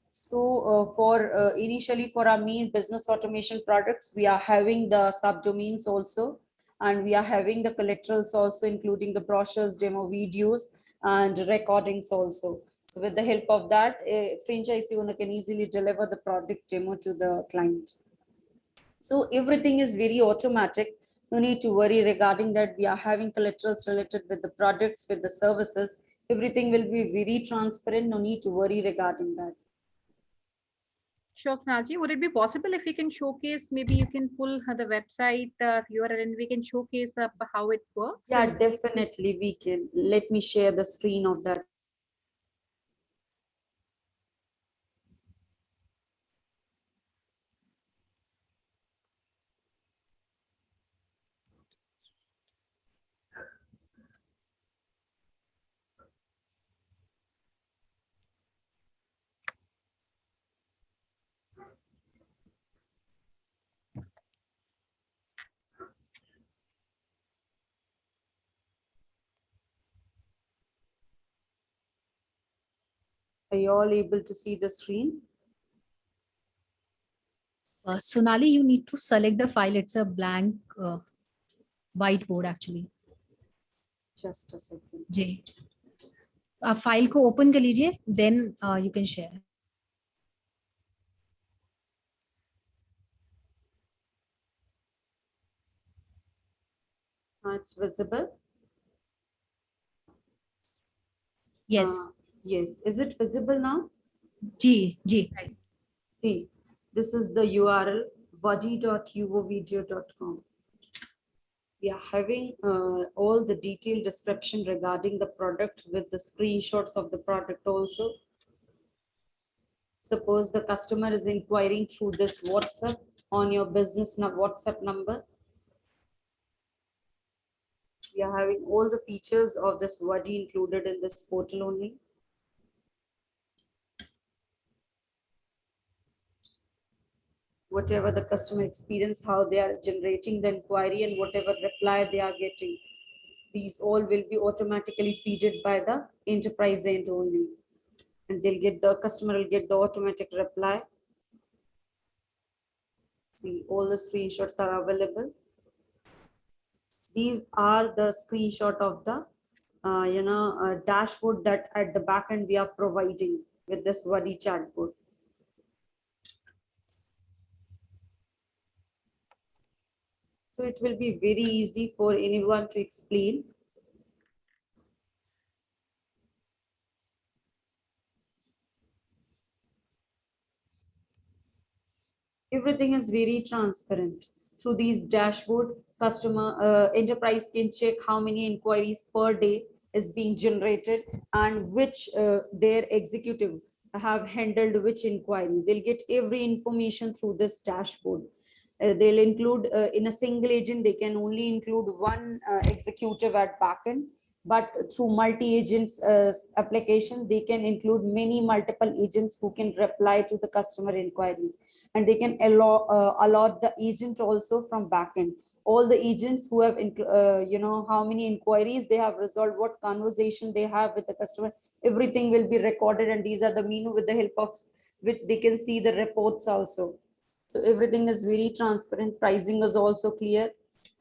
So initially for our main business automation products, we are having the subdomains also, and we are having the collaterals also, including the brochures, demo videos, and recordings also. So with the help of that, a franchisee owner can easily deliver the product demo to the client. So everything is very automatic. No need to worry regarding that. We are having collaterals related with the products, with the services. Everything will be very transparent. No need to worry regarding that. Sure, Snaji, would it be possible if we can showcase, maybe you can pull the website URL and we can showcase how it works? Yeah, definitely we can. Let me share the screen of that. Are you all able to see the screen? Sonali, you need to select the file. It's a blank whiteboard actually. Just a second. जी, आप file को open कर लीजिए, then you can share. It's visible. Yes. Yes. Is it visible now? Ji, ji. See, this is the URL vadi.uvovideo.com. We are having all the detailed description regarding the product with the screenshots of the product also. Suppose the customer is inquiring through this WhatsApp on your business WhatsApp number. We are having all the features of this Vadi included in this portal only. Whatever the customer experience, how they are generating the inquiry and whatever reply they are getting. These all will be automatically feeded by the enterprise end only. And they'll get the customer will get the automatic reply. See, all the screenshots are available. These are the screenshot of the dashboard that at the back end we are providing with this Vadi chatbot. So it will be very easy for anyone to explain. Everything is very transparent. Through these dashboard, customer enterprise can check how many inquiries per day is being generated and which their executive have handled which inquiry. They'll get every information through this dashboard. They'll include in a single agent, they can only include one executive at backend, but through multi-agents application, they can include many multiple agents who can reply to the customer inquiries, and they can allot the agent also from backend. All the agents who have, how many inquiries they have resolved, what conversation they have with the customer, everything will be recorded, and these are the menu with the help of which they can see the reports also. So everything is very transparent. Pricing is also clear.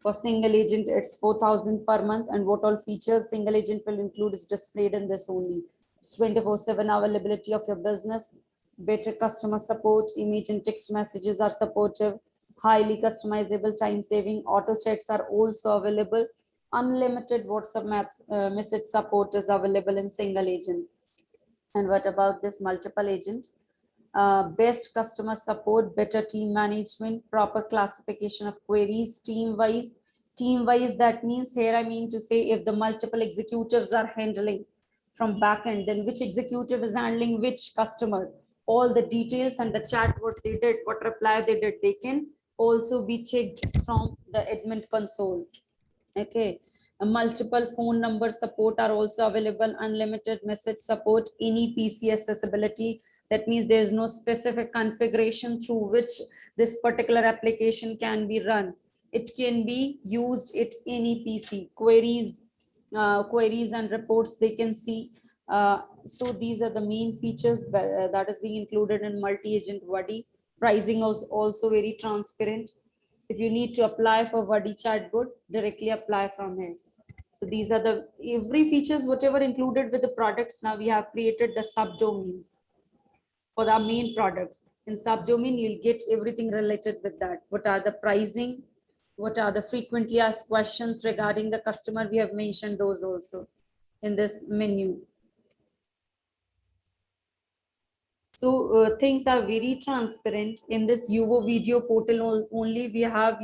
For single agent, it's 4,000 per month, and what all features single agent will include is displayed in this only. It's 24/7 availability of your business, better customer support, image and text messages are supportive, highly customizable, time saving, auto chats are also available, unlimited WhatsApp message support is available in single agent. And what about this multiple agent? Best customer support, better team management, proper classification of queries, team-wise. Team-wise, that means here I mean to say if the multiple executives are handling from backend, then which executive is handling which customer. All the details and the chat, what they did, what reply they did, they can also be checked from the admin console. Okay. Multiple phone number support are also available, unlimited message support, any PC accessibility. That means there is no specific configuration through which this particular application can be run. It can be used at any PC. Queries and reports they can see. So these are the main features that is being included in multi-agent Vadi. Pricing is also very transparent. If you need to apply for Vadi chatbot, directly apply from here. So these are the every features, whatever included with the products. Now we have created the subdomains for the main products. In subdomain, you'll get everything related with that. What are the pricing? What are the frequently asked questions regarding the customer? We have mentioned those also in this menu. So things are very transparent in this Uvo video portal. Only we have,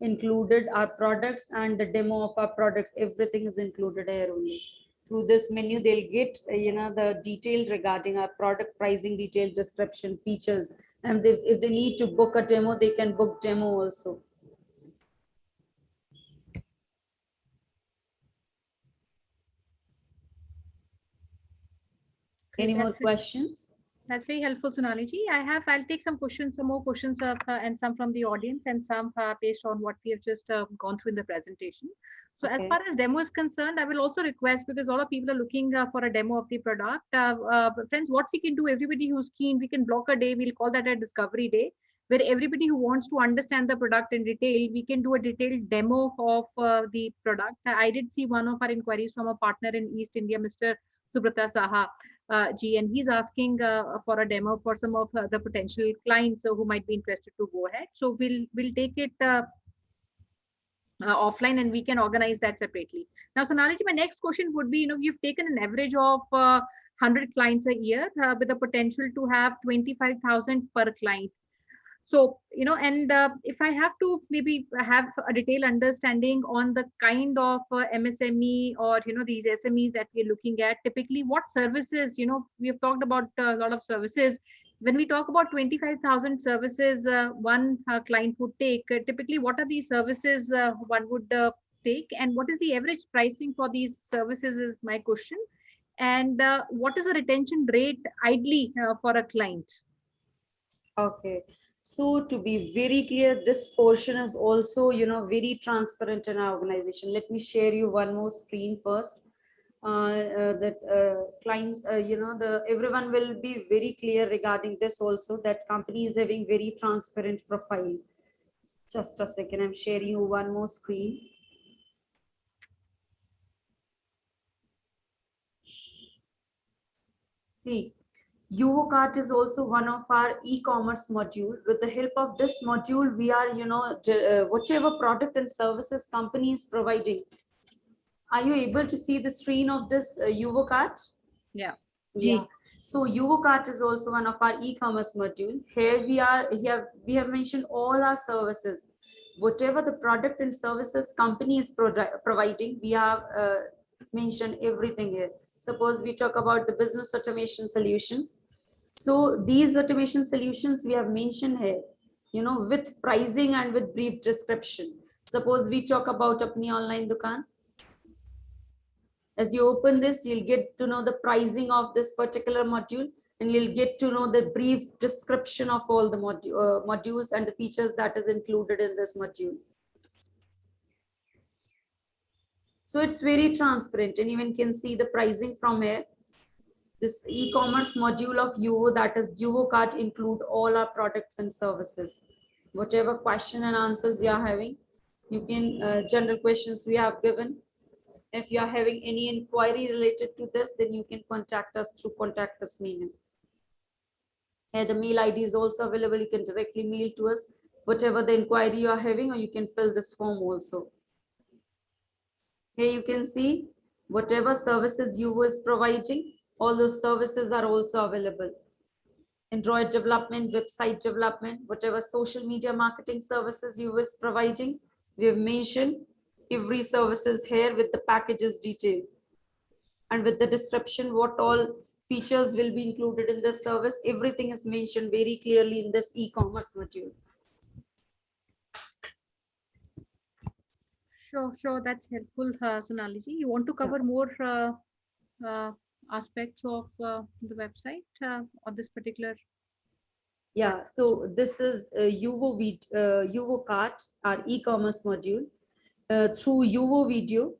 included our products and the demo of our product. Everything is included here only. Through this menu, they'll get, the detail regarding our product, pricing, detail, description, features. And if they need to book a demo, they can book demo also. Any more questions? That's very helpful, Sonali ji. I'll take some more questions and some from the audience and some based on what we have just gone through in the presentation. So as Okay. far as demo is concerned, I will also request, because a lot of people are looking for a demo of the product. Friends, what we can do, everybody who's keen, we can block a day. We'll call that a discovery day, where everybody who wants to understand the product in detail, we can do a detailed demo of the product. I did see one of our inquiries from a partner in East India, Mr. Subrata Saha ji, and he's asking for a demo for some of the potential clients who might be interested to go ahead. So we'll take it offline, and we can organize that separately. Now, Sonali ji, my next question would be, you've taken an average of 100 clients a year with the potential to have 25,000 per client. So, and if I have to maybe have a detailed understanding on the kind of MSME or, these SMEs that we're looking at, typically what services, we have talked about a lot of services. When we talk about 25,000 services one client would take, typically what are these services one would take, and what is the average pricing for these services is my question. And what is the retention rate ideally for a client? Okay. So to be very clear, this portion is also, very transparent in our organization. Let me share you one more screen first. That clients, everyone will be very clear regarding this also, that company is having very transparent profile. Just a second, I'm sharing you one more screen. See, YuvoCart is also one of our e-commerce module. With the help of this module, we are, whatever product and services company is providing. Are you able to see the screen of this YuvoCart? Yeah. Yeah. So YuvoCart is also one of our e-commerce module. Here we have mentioned all our services. Whatever the product and services company is providing, we have mentioned everything here. Suppose we talk about the business automation solutions. So these automation solutions we have mentioned here, with pricing and with brief description. Suppose we talk about Apni Online Dukaan. As you open this, you'll get to know the pricing of this particular module, and you'll get to know the brief description of all the modules and the features that is included in this module. So it's very transparent, and even can see the pricing from here. This e-commerce module of Yuvo, that is YuvoCart, include all our products and services. Whatever question and answers you are having, you can, general questions we have given. If you are having any inquiry related to this, then you can contact us through contact us mail. Here the mail ID is also available. You can directly mail to us whatever the inquiry you are having, or you can fill this form also. Here you can see whatever services Yuvo is providing, all those services are also available. Android development, website development, whatever social media marketing services Yuvo is providing, we have mentioned every services here with the packages detail and with the description what all features will be included in this service. Everything is mentioned very clearly in this e-commerce module. Sure, that's helpful, Sonali ji. You want to cover more aspects of the website or this particular? Yeah, so this is YuvoCart, our e-commerce module. Through Yuvo Video,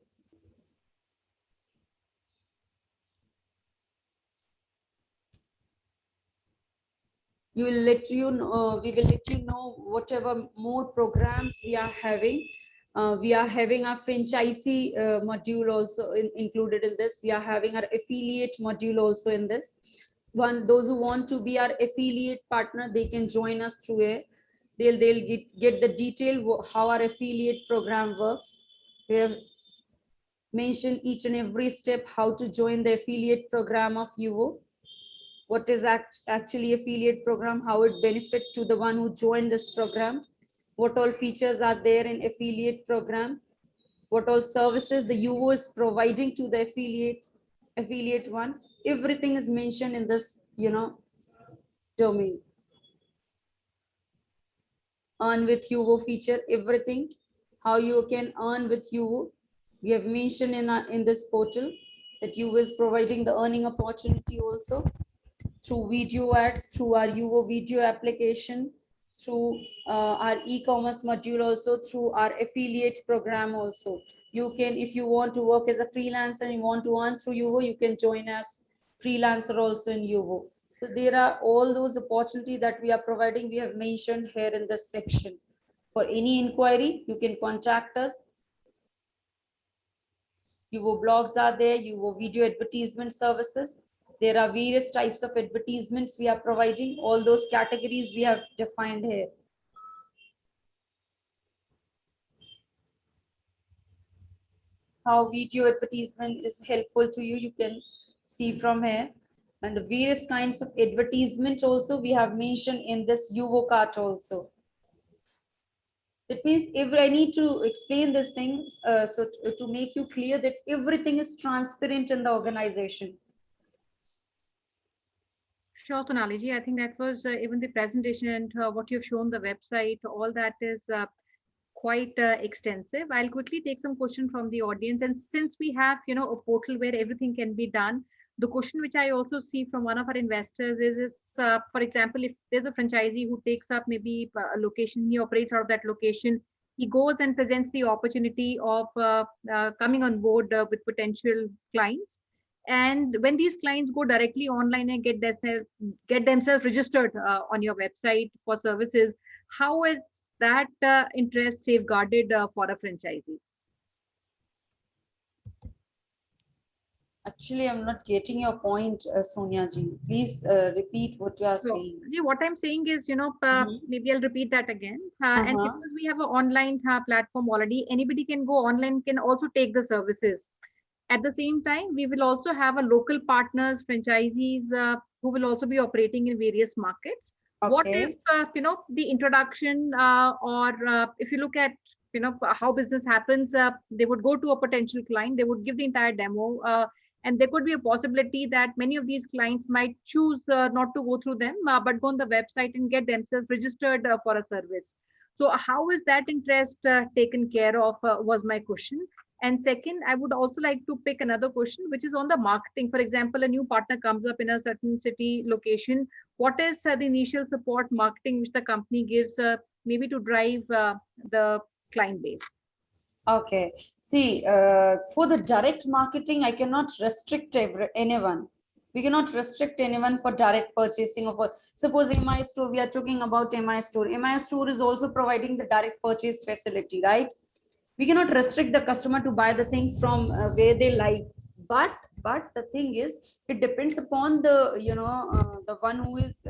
we will let you know whatever more programs we are having. We are having our franchisee module also included in this. We are having our affiliate module also in this. Those who want to be our affiliate partner, they can join us through here. They'll get the detail how our affiliate program works. We have mentioned each and every step how to join the affiliate program of Yuvo. What is actually affiliate program, how it benefit to the one who joined this program, what all features are there in affiliate program, what all services the Yuvo is providing to the affiliate one. Everything is mentioned in this, domain. Earn with Yuvo feature, everything, how you can earn with Yuvo. We have mentioned in this portal that Yuvo is providing the earning opportunity also through video ads, through our Yuvo video application, through our e-commerce module, also through our affiliate program also. You can, if you want to work as a freelancer and you want to earn through Yuvo, you can join as freelancer also in Yuvo. So there are all those opportunities that we are providing. We have mentioned here in this section. For any inquiry, you can contact us. Yuvo blogs are there, Yuvo video advertisement services. There are various types of advertisements we are providing. All those categories we have defined here. How video advertisement is helpful to you, you can see from here. And the various kinds of advertisement also we have mentioned in this Yuvo cart also. That means I need to explain these things to make you clear that everything is transparent in the organization. Sure, Sonali ji, I think that was even the presentation and what you've shown, the website, all that is quite extensive. I'll quickly take some question from the audience. And since we have, a portal where everything can be done, the question which I also see from one of our investors is for example, if there's a franchisee who takes up maybe a location, he operates out of that location, he goes and presents the opportunity of coming on board with potential clients. And when these clients go directly online and get themselves registered on your website for services, how is that interest safeguarded for a franchisee? Actually, I'm not getting your point, Sonia ji. Please repeat what you are saying. What I'm saying is, maybe I'll repeat that again. And because we have an online platform already, anybody can go online, can also take the services. At the same time, we will also have a local partners, franchisees who will also be operating in various markets. Okay. What if, the introduction or if you look at, how business happens, they would go to a potential client, they would give the entire demo, and there could be a possibility that many of these clients might choose not to go through them, but go on the website and get themselves registered for a service. So how is that interest taken care of was my question. And second, I would also like to pick another question, which is on the marketing. For example, a new partner comes up in a certain city location. What is the initial support marketing which the company gives maybe to drive the client base? Okay. See, for the direct marketing, I cannot restrict anyone. We cannot restrict anyone for direct purchasing of suppose MI store, we are talking about MI store. MI store is also providing the direct purchase facility, right? We cannot restrict the customer to buy the things from where they like, but the thing is, it depends upon the the one who is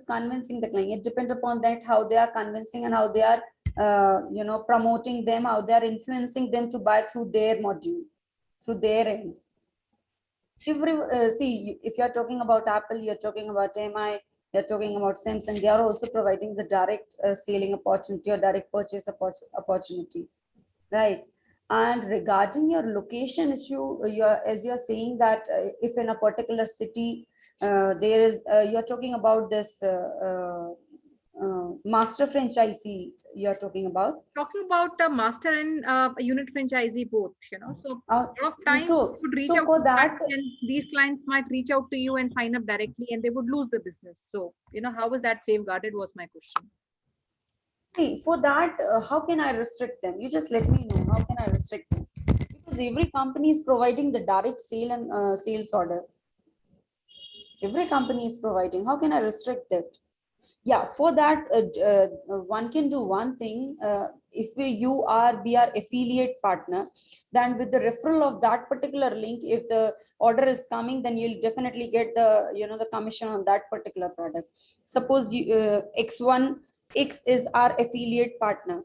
convincing the client. It depends upon that, how they are convincing and how they are promoting them, how they are influencing them to buy through their module, through their end. See, if you are talking about Apple, you're talking about MI, you're talking about Samsung, they are also providing the direct selling opportunity or direct purchase opportunity, right? And regarding your location issue, as you're saying that if in a particular city there is, you're talking about this master franchisee, you're talking about? Talking about a master and a unit franchisee both, so a lot of time you could reach out for to that, and these clients might reach out to you and sign up directly and they would lose the business. So, how is that safeguarded was my question. See, for that, how can I restrict them? You just let me know, how can I restrict them? Because every company is providing the direct sale and sales order. Every company is providing, how can I restrict that? Yeah, for that, one can do one thing. If be our affiliate partner, then with the referral of that particular link, if the order is coming, then you'll definitely get the the commission on that particular product. Suppose you, X is our affiliate partner.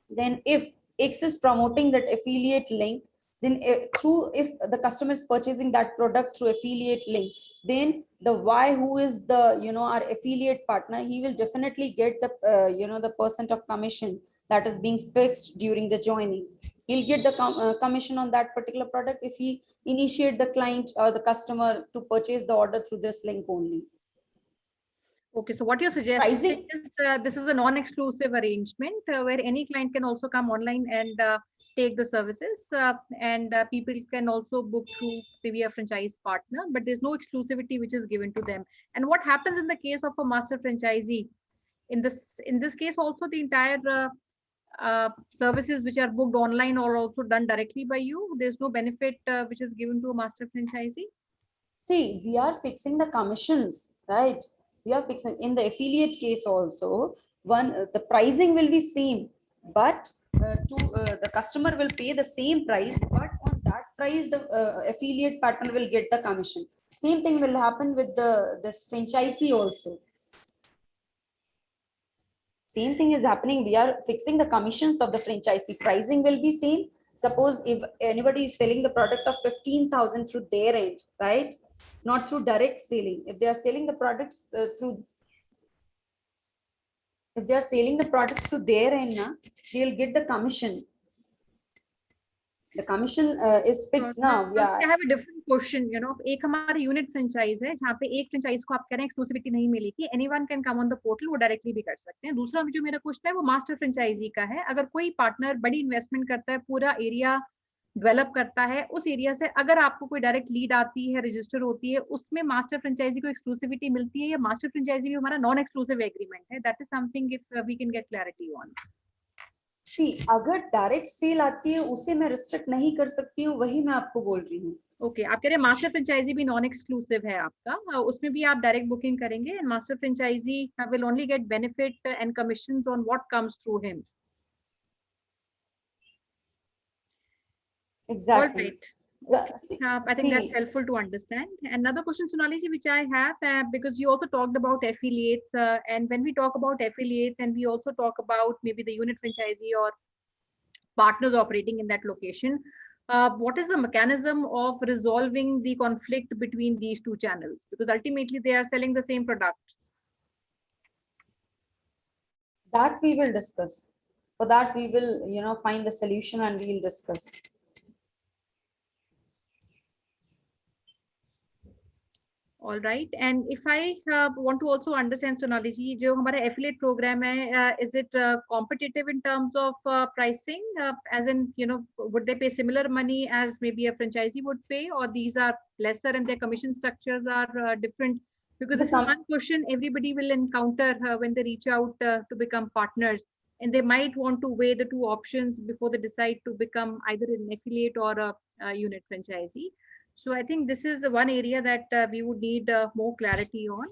Then if X is promoting that affiliate link, then if the customer is purchasing that product through affiliate link, then the Y, who is the our affiliate partner, he will definitely get the the percent of commission that is being fixed during the joining. He'll get the commission on that particular product if he initiate the client or the customer to purchase the order through this link only. Okay, so what you're suggesting is this is a non-exclusive arrangement where any client can also come online and take the services, and people can also book through maybe a franchise partner, but there's no exclusivity which is given to them. And what happens in the case of a master franchisee? In this case also, the entire services which are booked online are also done directly by you. There's no benefit which is given to a master franchisee. See, we are fixing the commissions, right? We are fixing in the affiliate case also. The pricing will be same, but the customer will pay the same price, but on that price, the affiliate partner will get the commission. Same thing will happen with this franchisee also. Same thing is happening. We are fixing the commissions of the franchisee. Pricing will be same. Suppose if anybody is selling the product of 15,000 through their end, right? Not through direct selling. If they are selling the products through their end, they will get the commission. The commission is fixed now. Yeah. I have a different question. एक हमारा unit franchise है जहाँ पे एक franchise को आप कह रहे हैं एक्सक्लूसिविटी नहीं मिलेगी, anyone can come on the portal, वो डायरेक्टली भी कर सकते हैं। दूसरा जो मेरा क्वेश्चन है वो मास्टर फ्रेंचाइजी का है। अगर कोई पार्टनर बड़ी इन्वेस्टमेंट करता है, पूरा एरिया डेवलप करता है, उस एरिया से अगर आपको कोई डायरेक्ट लीड आती है, रजिस्टर होती है, उसमें मास्टर फ्रेंचाइजी को एक्सक्लूसिविटी मिलती है, या मास्टर फ्रेंचाइजी भी हमारा नॉन एक्सक्लूसिव एग्रीमेंट है? That is something if we can get clarity on. See, अगर डायरेक्ट सेल आती है उसे मैं रिस्ट्रिक्ट नहीं कर सकती हूँ, वही मैं आपको बोल रही हूँ। ओके, आप कह रहे हैं मास्टर फ्रेंचाइजी भी नॉन एक्सक्लूसिव है आपका, उसमें भी आप डायरेक्ट बुकिंग करेंगे, and master franchisee will only get benefit and commissions on what comes through him. Exactly. All right. I think that's helpful to understand. Another question, Sonali ji, which I have, because you also talked about affiliates, and when we talk about affiliates, and we also talk about maybe the unit franchisee or partners operating in that location, what is the mechanism of resolving the conflict between these two channels? Because ultimately they are selling the same product. That we will discuss. For that we will, find the solution and we will discuss. All right. And if I want to also understand, Sonali ji, जो हमारा affiliate program है, is it competitive in terms of pricing? As in, would they pay similar money as maybe a franchisee would pay, or these are lesser and their commission structures are different? Because this is one question everybody will encounter when they reach out to become partners, and they might want to weigh the two options before they decide to become either an affiliate or a unit franchisee. So I think this is one area that we would need more clarity on,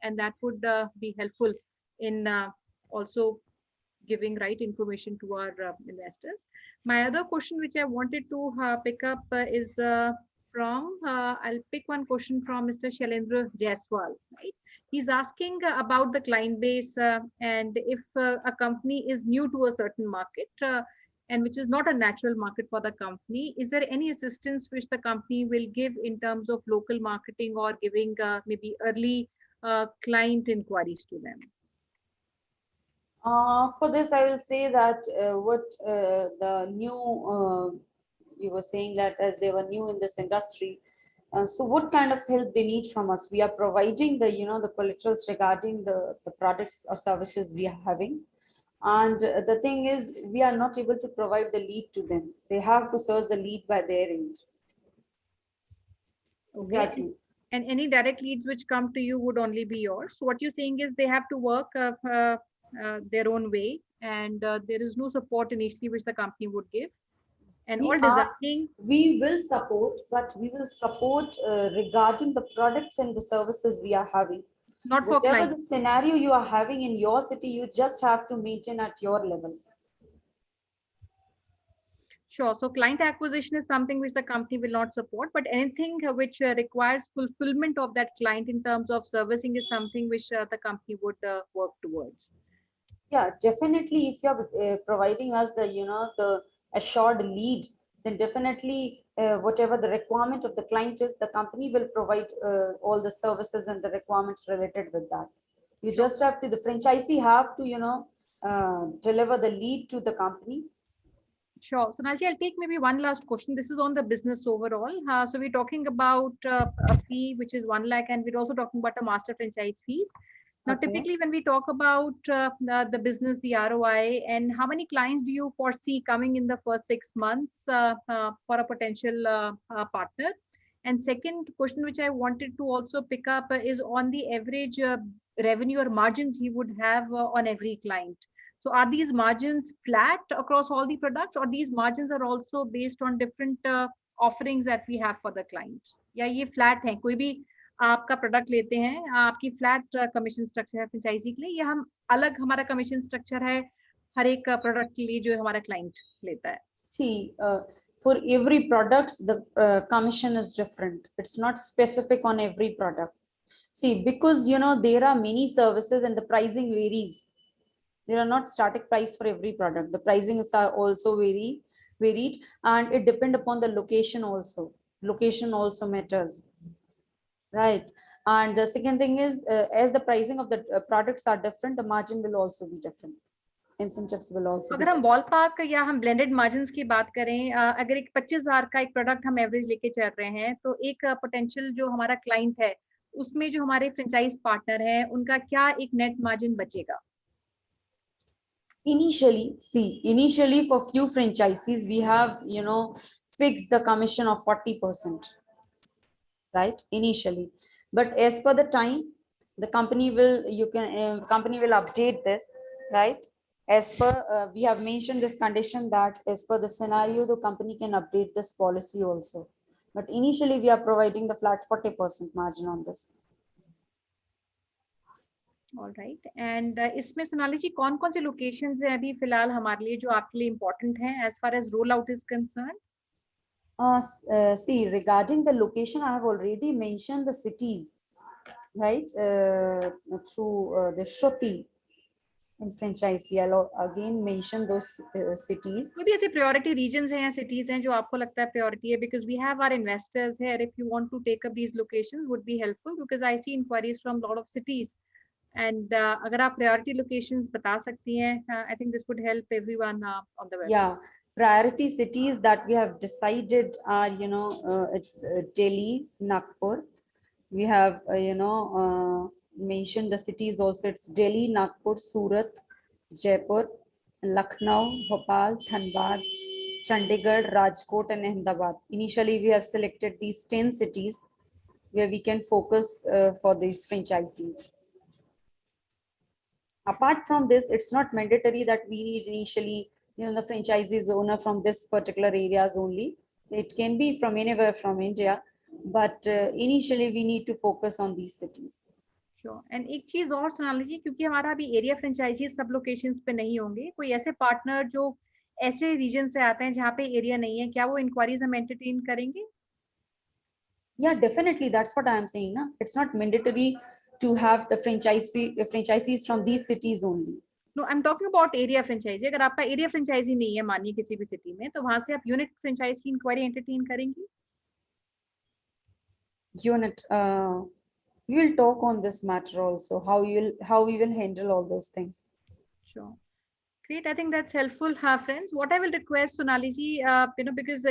and that would be helpful in also giving right information to our investors. My other question, which I wanted to pick up is I'll pick one question from Mr. Shailendra Jaiswal. Right? He's asking about the client base, and if a company is new to a certain market, and which is not a natural market for the company, is there any assistance which the company will give in terms of local marketing or giving maybe early client inquiries to them? For this, I will say that what the new, you were saying that as they were new in this industry, so what kind of help they need from us? We are providing the, the collaterals regarding the products or services we are having. And the thing is, we are not able to provide the lead to them. They have to source the lead by their end. Okay. Exactly. And any direct leads which come to you would only be yours. So what you're saying is they have to work their own way, and there is no support initially which the company would give. And all designing. We will support, but we will support regarding the products and the services we are having. Not for whatever clients. the scenario you are having in your city, you just have to maintain at your level. Sure. So client acquisition is something which the company will not support, but anything which requires fulfillment of that client in terms of servicing is something which the company would work towards. Yeah, definitely. If you are providing us the, the assured lead, then definitely whatever the requirement of the client is, the company will provide all the services and the requirements related with that. You just have to, the franchisee have to, deliver the lead to the company. Sure. So Nalji, I'll take maybe one last question. This is on the business overall. So we're talking about a fee, which is 1 lakh, and we're also talking about a master franchise fees. Now, Okay. typically when we talk about the business, the ROI, and how many clients do you foresee coming in the first 6 months for a potential partner? And second question, which I wanted to also pick up is on the average revenue or margins you would have on every client. So are these margins flat across all the products, or these margins are also based on different offerings that we have for the client? या ये flat है, कोई भी आपका product लेते हैं, आपकी flat commission structure है फ्रेंचाइजी के लिए, या हम अलग हमारा कमीशन स्ट्रक्चर है हर एक प्रोडक्ट के लिए जो हमारा क्लाइंट लेता है? See, for every products, the commission is different. It's not specific on every product. See, because there are many services and the pricing varies. There are not static price for every product. The pricings are also varied, and it depend upon the location also. Location also matters, right? And the second thing is, as the pricing of the products are different, the margin will also be different. Incentives will also be अगर हम ball park या हम blended margins की बात करें, अगर एक 25,000 का एक प्रोडक्ट हम एवरेज लेके चल रहे हैं, तो एक पोटेंशियल जो हमारा क्लाइंट है उसमें जो हमारे फ्रेंचाइज पार्टनर है उनका क्या एक नेट मार्जिन बचेगा? Initially for few franchisees, we have, fixed the commission of 40%, right? Initially, but as per the time, the company will, company will update this, right? As per, we have mentioned this condition that as per the scenario, the company can update this policy also. But initially we are providing the flat 40% margin on this. All right. And इसमें सोनाली जी कौन कौन से locations हैं अभी फिलहाल हमारे लिए जो आपके लिए इम्पोर्टेंट हैं as far as roll out is concerned? See, regarding the location, I have already mentioned the cities, right? Through the Shruti in franchisee, I'll again mention those cities. कोई भी ऐसे priority regions हैं या cities हैं जो आपको लगता है priority है, because we have our investors here. If you want to take up these locations, would be helpful because I see inquiries from a lot of cities. And अगर आप priority locations बता सकती हैं, I think this would help everyone on the web. Yeah, priority cities that we have decided are, it's Delhi, Nagpur. We have, mentioned the cities also. It's Delhi, Nagpur, Surat, Jaipur, Lucknow, Bhopal, Dhanbad, Chandigarh, Rajkot, and Ahmedabad. Initially, we have selected these 10 cities where we can focus for these franchisees. Apart from this, it's not mandatory that we need initially, the franchisees owner from this particular areas only. It can be from anywhere from India, but initially we need to focus on these cities. Sure. And एक चीज और सोनाली जी, क्योंकि हमारा अभी area franchise सब locations पे नहीं होंगे, कोई ऐसे पार्टनर जो ऐसे रीजन से आते हैं जहाँ पे एरिया नहीं है, क्या वो इंक्वायरीज हम एंटरटेन करेंगे? Yeah, definitely. That's what I am saying. Na? It's not mandatory to have the franchisees from these cities only. No, I'm talking about area franchisee. अगर आपका एरिया फ्रेंचाइजी नहीं है मानिए किसी भी सिटी में, तो वहां से आप यूनिट फ्रेंचाइज की इंक्वायरी एंटरटेन करेंगी? Unit, we will talk on this matter also, how we will handle all those things. Sure. Great. I think that's helpful, friends. What I will request Sonali ji, because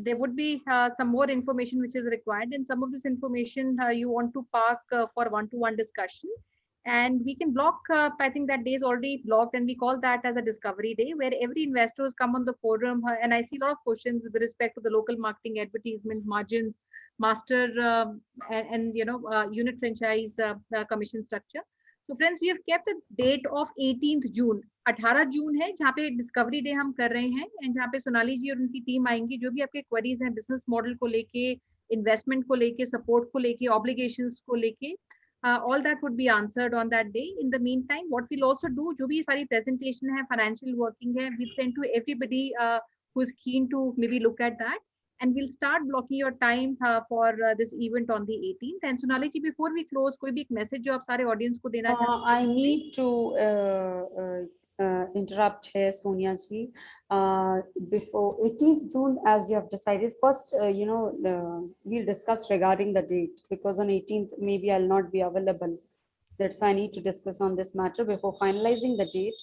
there would be some more information which is required, and some of this information you want to park for one-to-one discussion. And we can block, I think that day is already blocked, and we call that as a discovery day, where every investors come on the forum. And I see a lot of questions with respect to the local marketing, advertisement, margins, master, and unit franchise commission structure. So friends, we have kept a date of 18th June. 18 जून है जहाँ पे discovery day हम कर रहे हैं, and जहाँ पे सोनाली जी और उनकी टीम आएंगी, जो भी आपके क्वेरीज हैं बिजनेस मॉडल को लेके, इन्वेस्टमेंट को लेके, सपोर्ट को लेके, ऑब्लिगेशंस को लेके, all that would be answered on that day. In the meantime, what we'll also do, जो भी सारी presentation है, financial working है, we'll send to everybody who's keen to maybe look at that, and we'll start blocking your time for this event on the 18th. And Sonali ji, before we close, कोई भी एक message जो आप सारे audience को देना चाहते हैं? I need to interrupt here, Sonia ji. Before 18th June, as you have decided, first, we'll discuss regarding the date, because on 18th, maybe I'll not be available. That's why I need to discuss on this matter before finalizing the date,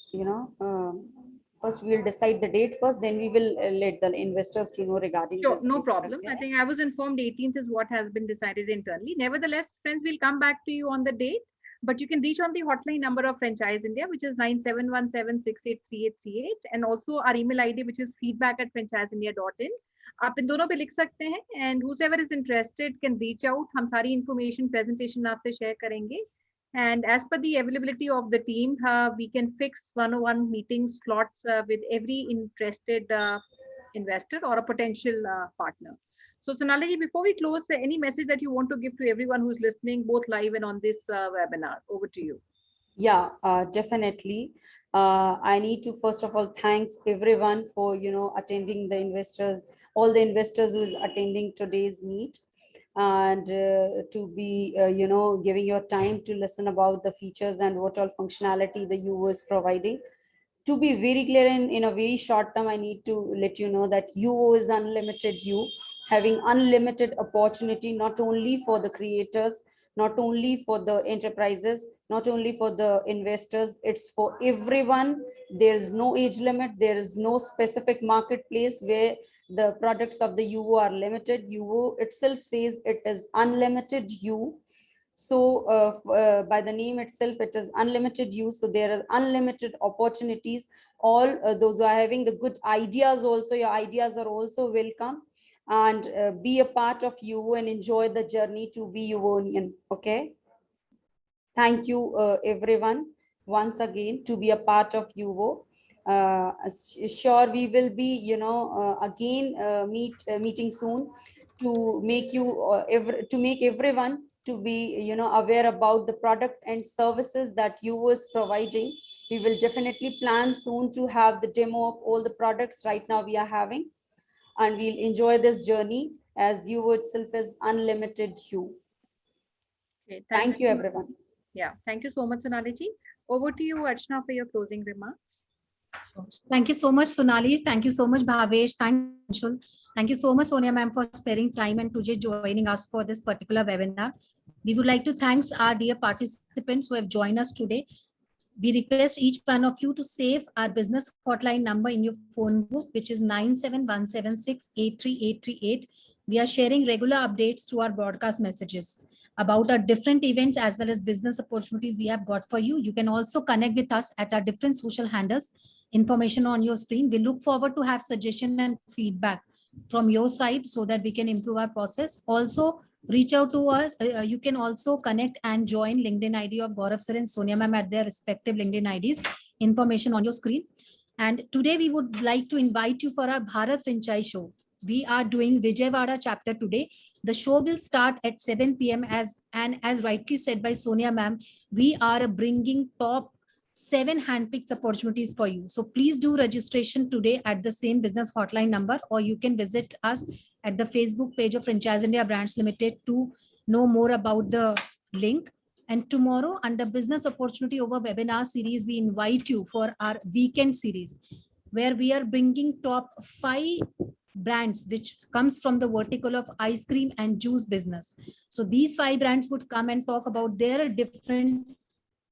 first we'll decide the date first, then we will let the investors to know regarding Sure, this no date. problem. Okay. I think I was informed 18th is what has been decided internally. Nevertheless, friends, we'll come back to you on the date. But you can reach on the hotline number of Franchise India, which is 9717683838, and also our email ID, which is feedback@franchiseindia.in. आप इन दोनों पे लिख सकते हैं, and whoever is interested can reach out. हम सारी information presentation आपसे share करेंगे. And as per the availability of the team, we can fix one-on-one meeting slots with every interested investor or a potential partner. So Sonali ji, before we close, any message that you want to give to everyone who's listening, both live and on this webinar? Over to you. Yeah, definitely. I need to first of all thanks everyone for attending, the investors, all the investors who is attending today's meet, and to be giving your time to listen about the features and what all functionality the UO is providing. To be very clear, in a very short term, I need to let you know that UO is unlimited U, having unlimited opportunity, not only for the creators, not only for the enterprises, not only for the investors, it's for everyone. There is no age limit. There is no specific marketplace where the products of the UO are limited. UO itself says it is unlimited U. So by the name itself, it is unlimited use. So there are unlimited opportunities. All those who are having the good ideas also, your ideas are also welcome. And be a part of UO and enjoy the journey to be UOnian. Okay. Thank you, everyone, once again, to be a part of UO. Sure, we will be, again meeting soon to make you to make everyone to be aware about the product and services that UO is providing. We will definitely plan soon to have the demo of all the products right now we are having, and we'll enjoy this journey as UO itself is unlimited U. Okay, Thank you, everyone. Yeah, thank you so much, Sonali ji. Over to you, Archana, for your closing remarks. Thank you so much, Sonali. Thank you so much, Bhavesh. Thank you so much, Sonia ma'am, for sparing time and today joining us for this particular webinar. We would like to thank our dear participants who have joined us today. We request each one of you to save our business hotline number in your phone book, which is 9717683838. We are sharing regular updates through our broadcast messages about our different events as well as business opportunities we have got for you. You can also connect with us at our different social handles. Information on your screen. We look forward to have suggestion and feedback from your side so that we can improve our process. Also, reach out to us. You can also connect and join LinkedIn ID of Gaurav sir and Sonia ma'am at their respective LinkedIn IDs. Information on your screen. And today we would like to invite you for our Bharat Franchise Show. We are doing Vijayawada chapter today. The show will start at 7 p.m. as rightly said by Sonia ma'am, we are bringing top 7 handpicked opportunities for you. So please do registration today at the same business hotline number, or you can visit us at the Facebook page of Franchise India Brands Limited to know more about the link. And tomorrow under business opportunity over webinar series, we invite you for our weekend series where we are bringing top 5 brands which comes from the vertical of ice cream and juice business. So these 5 brands would come and talk about their different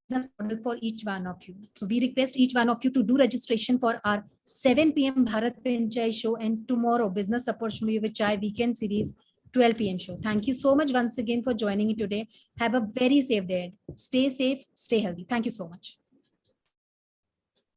model for each one of you. So we request each one of you to do registration for our 7 p.m. Bharat Franchise Show and tomorrow Business Opportunity with Chai Weekend Series 12 p.m. show. Thank you so much once again for joining me today. Have a very safe day. Stay safe, stay healthy. Thank you so much.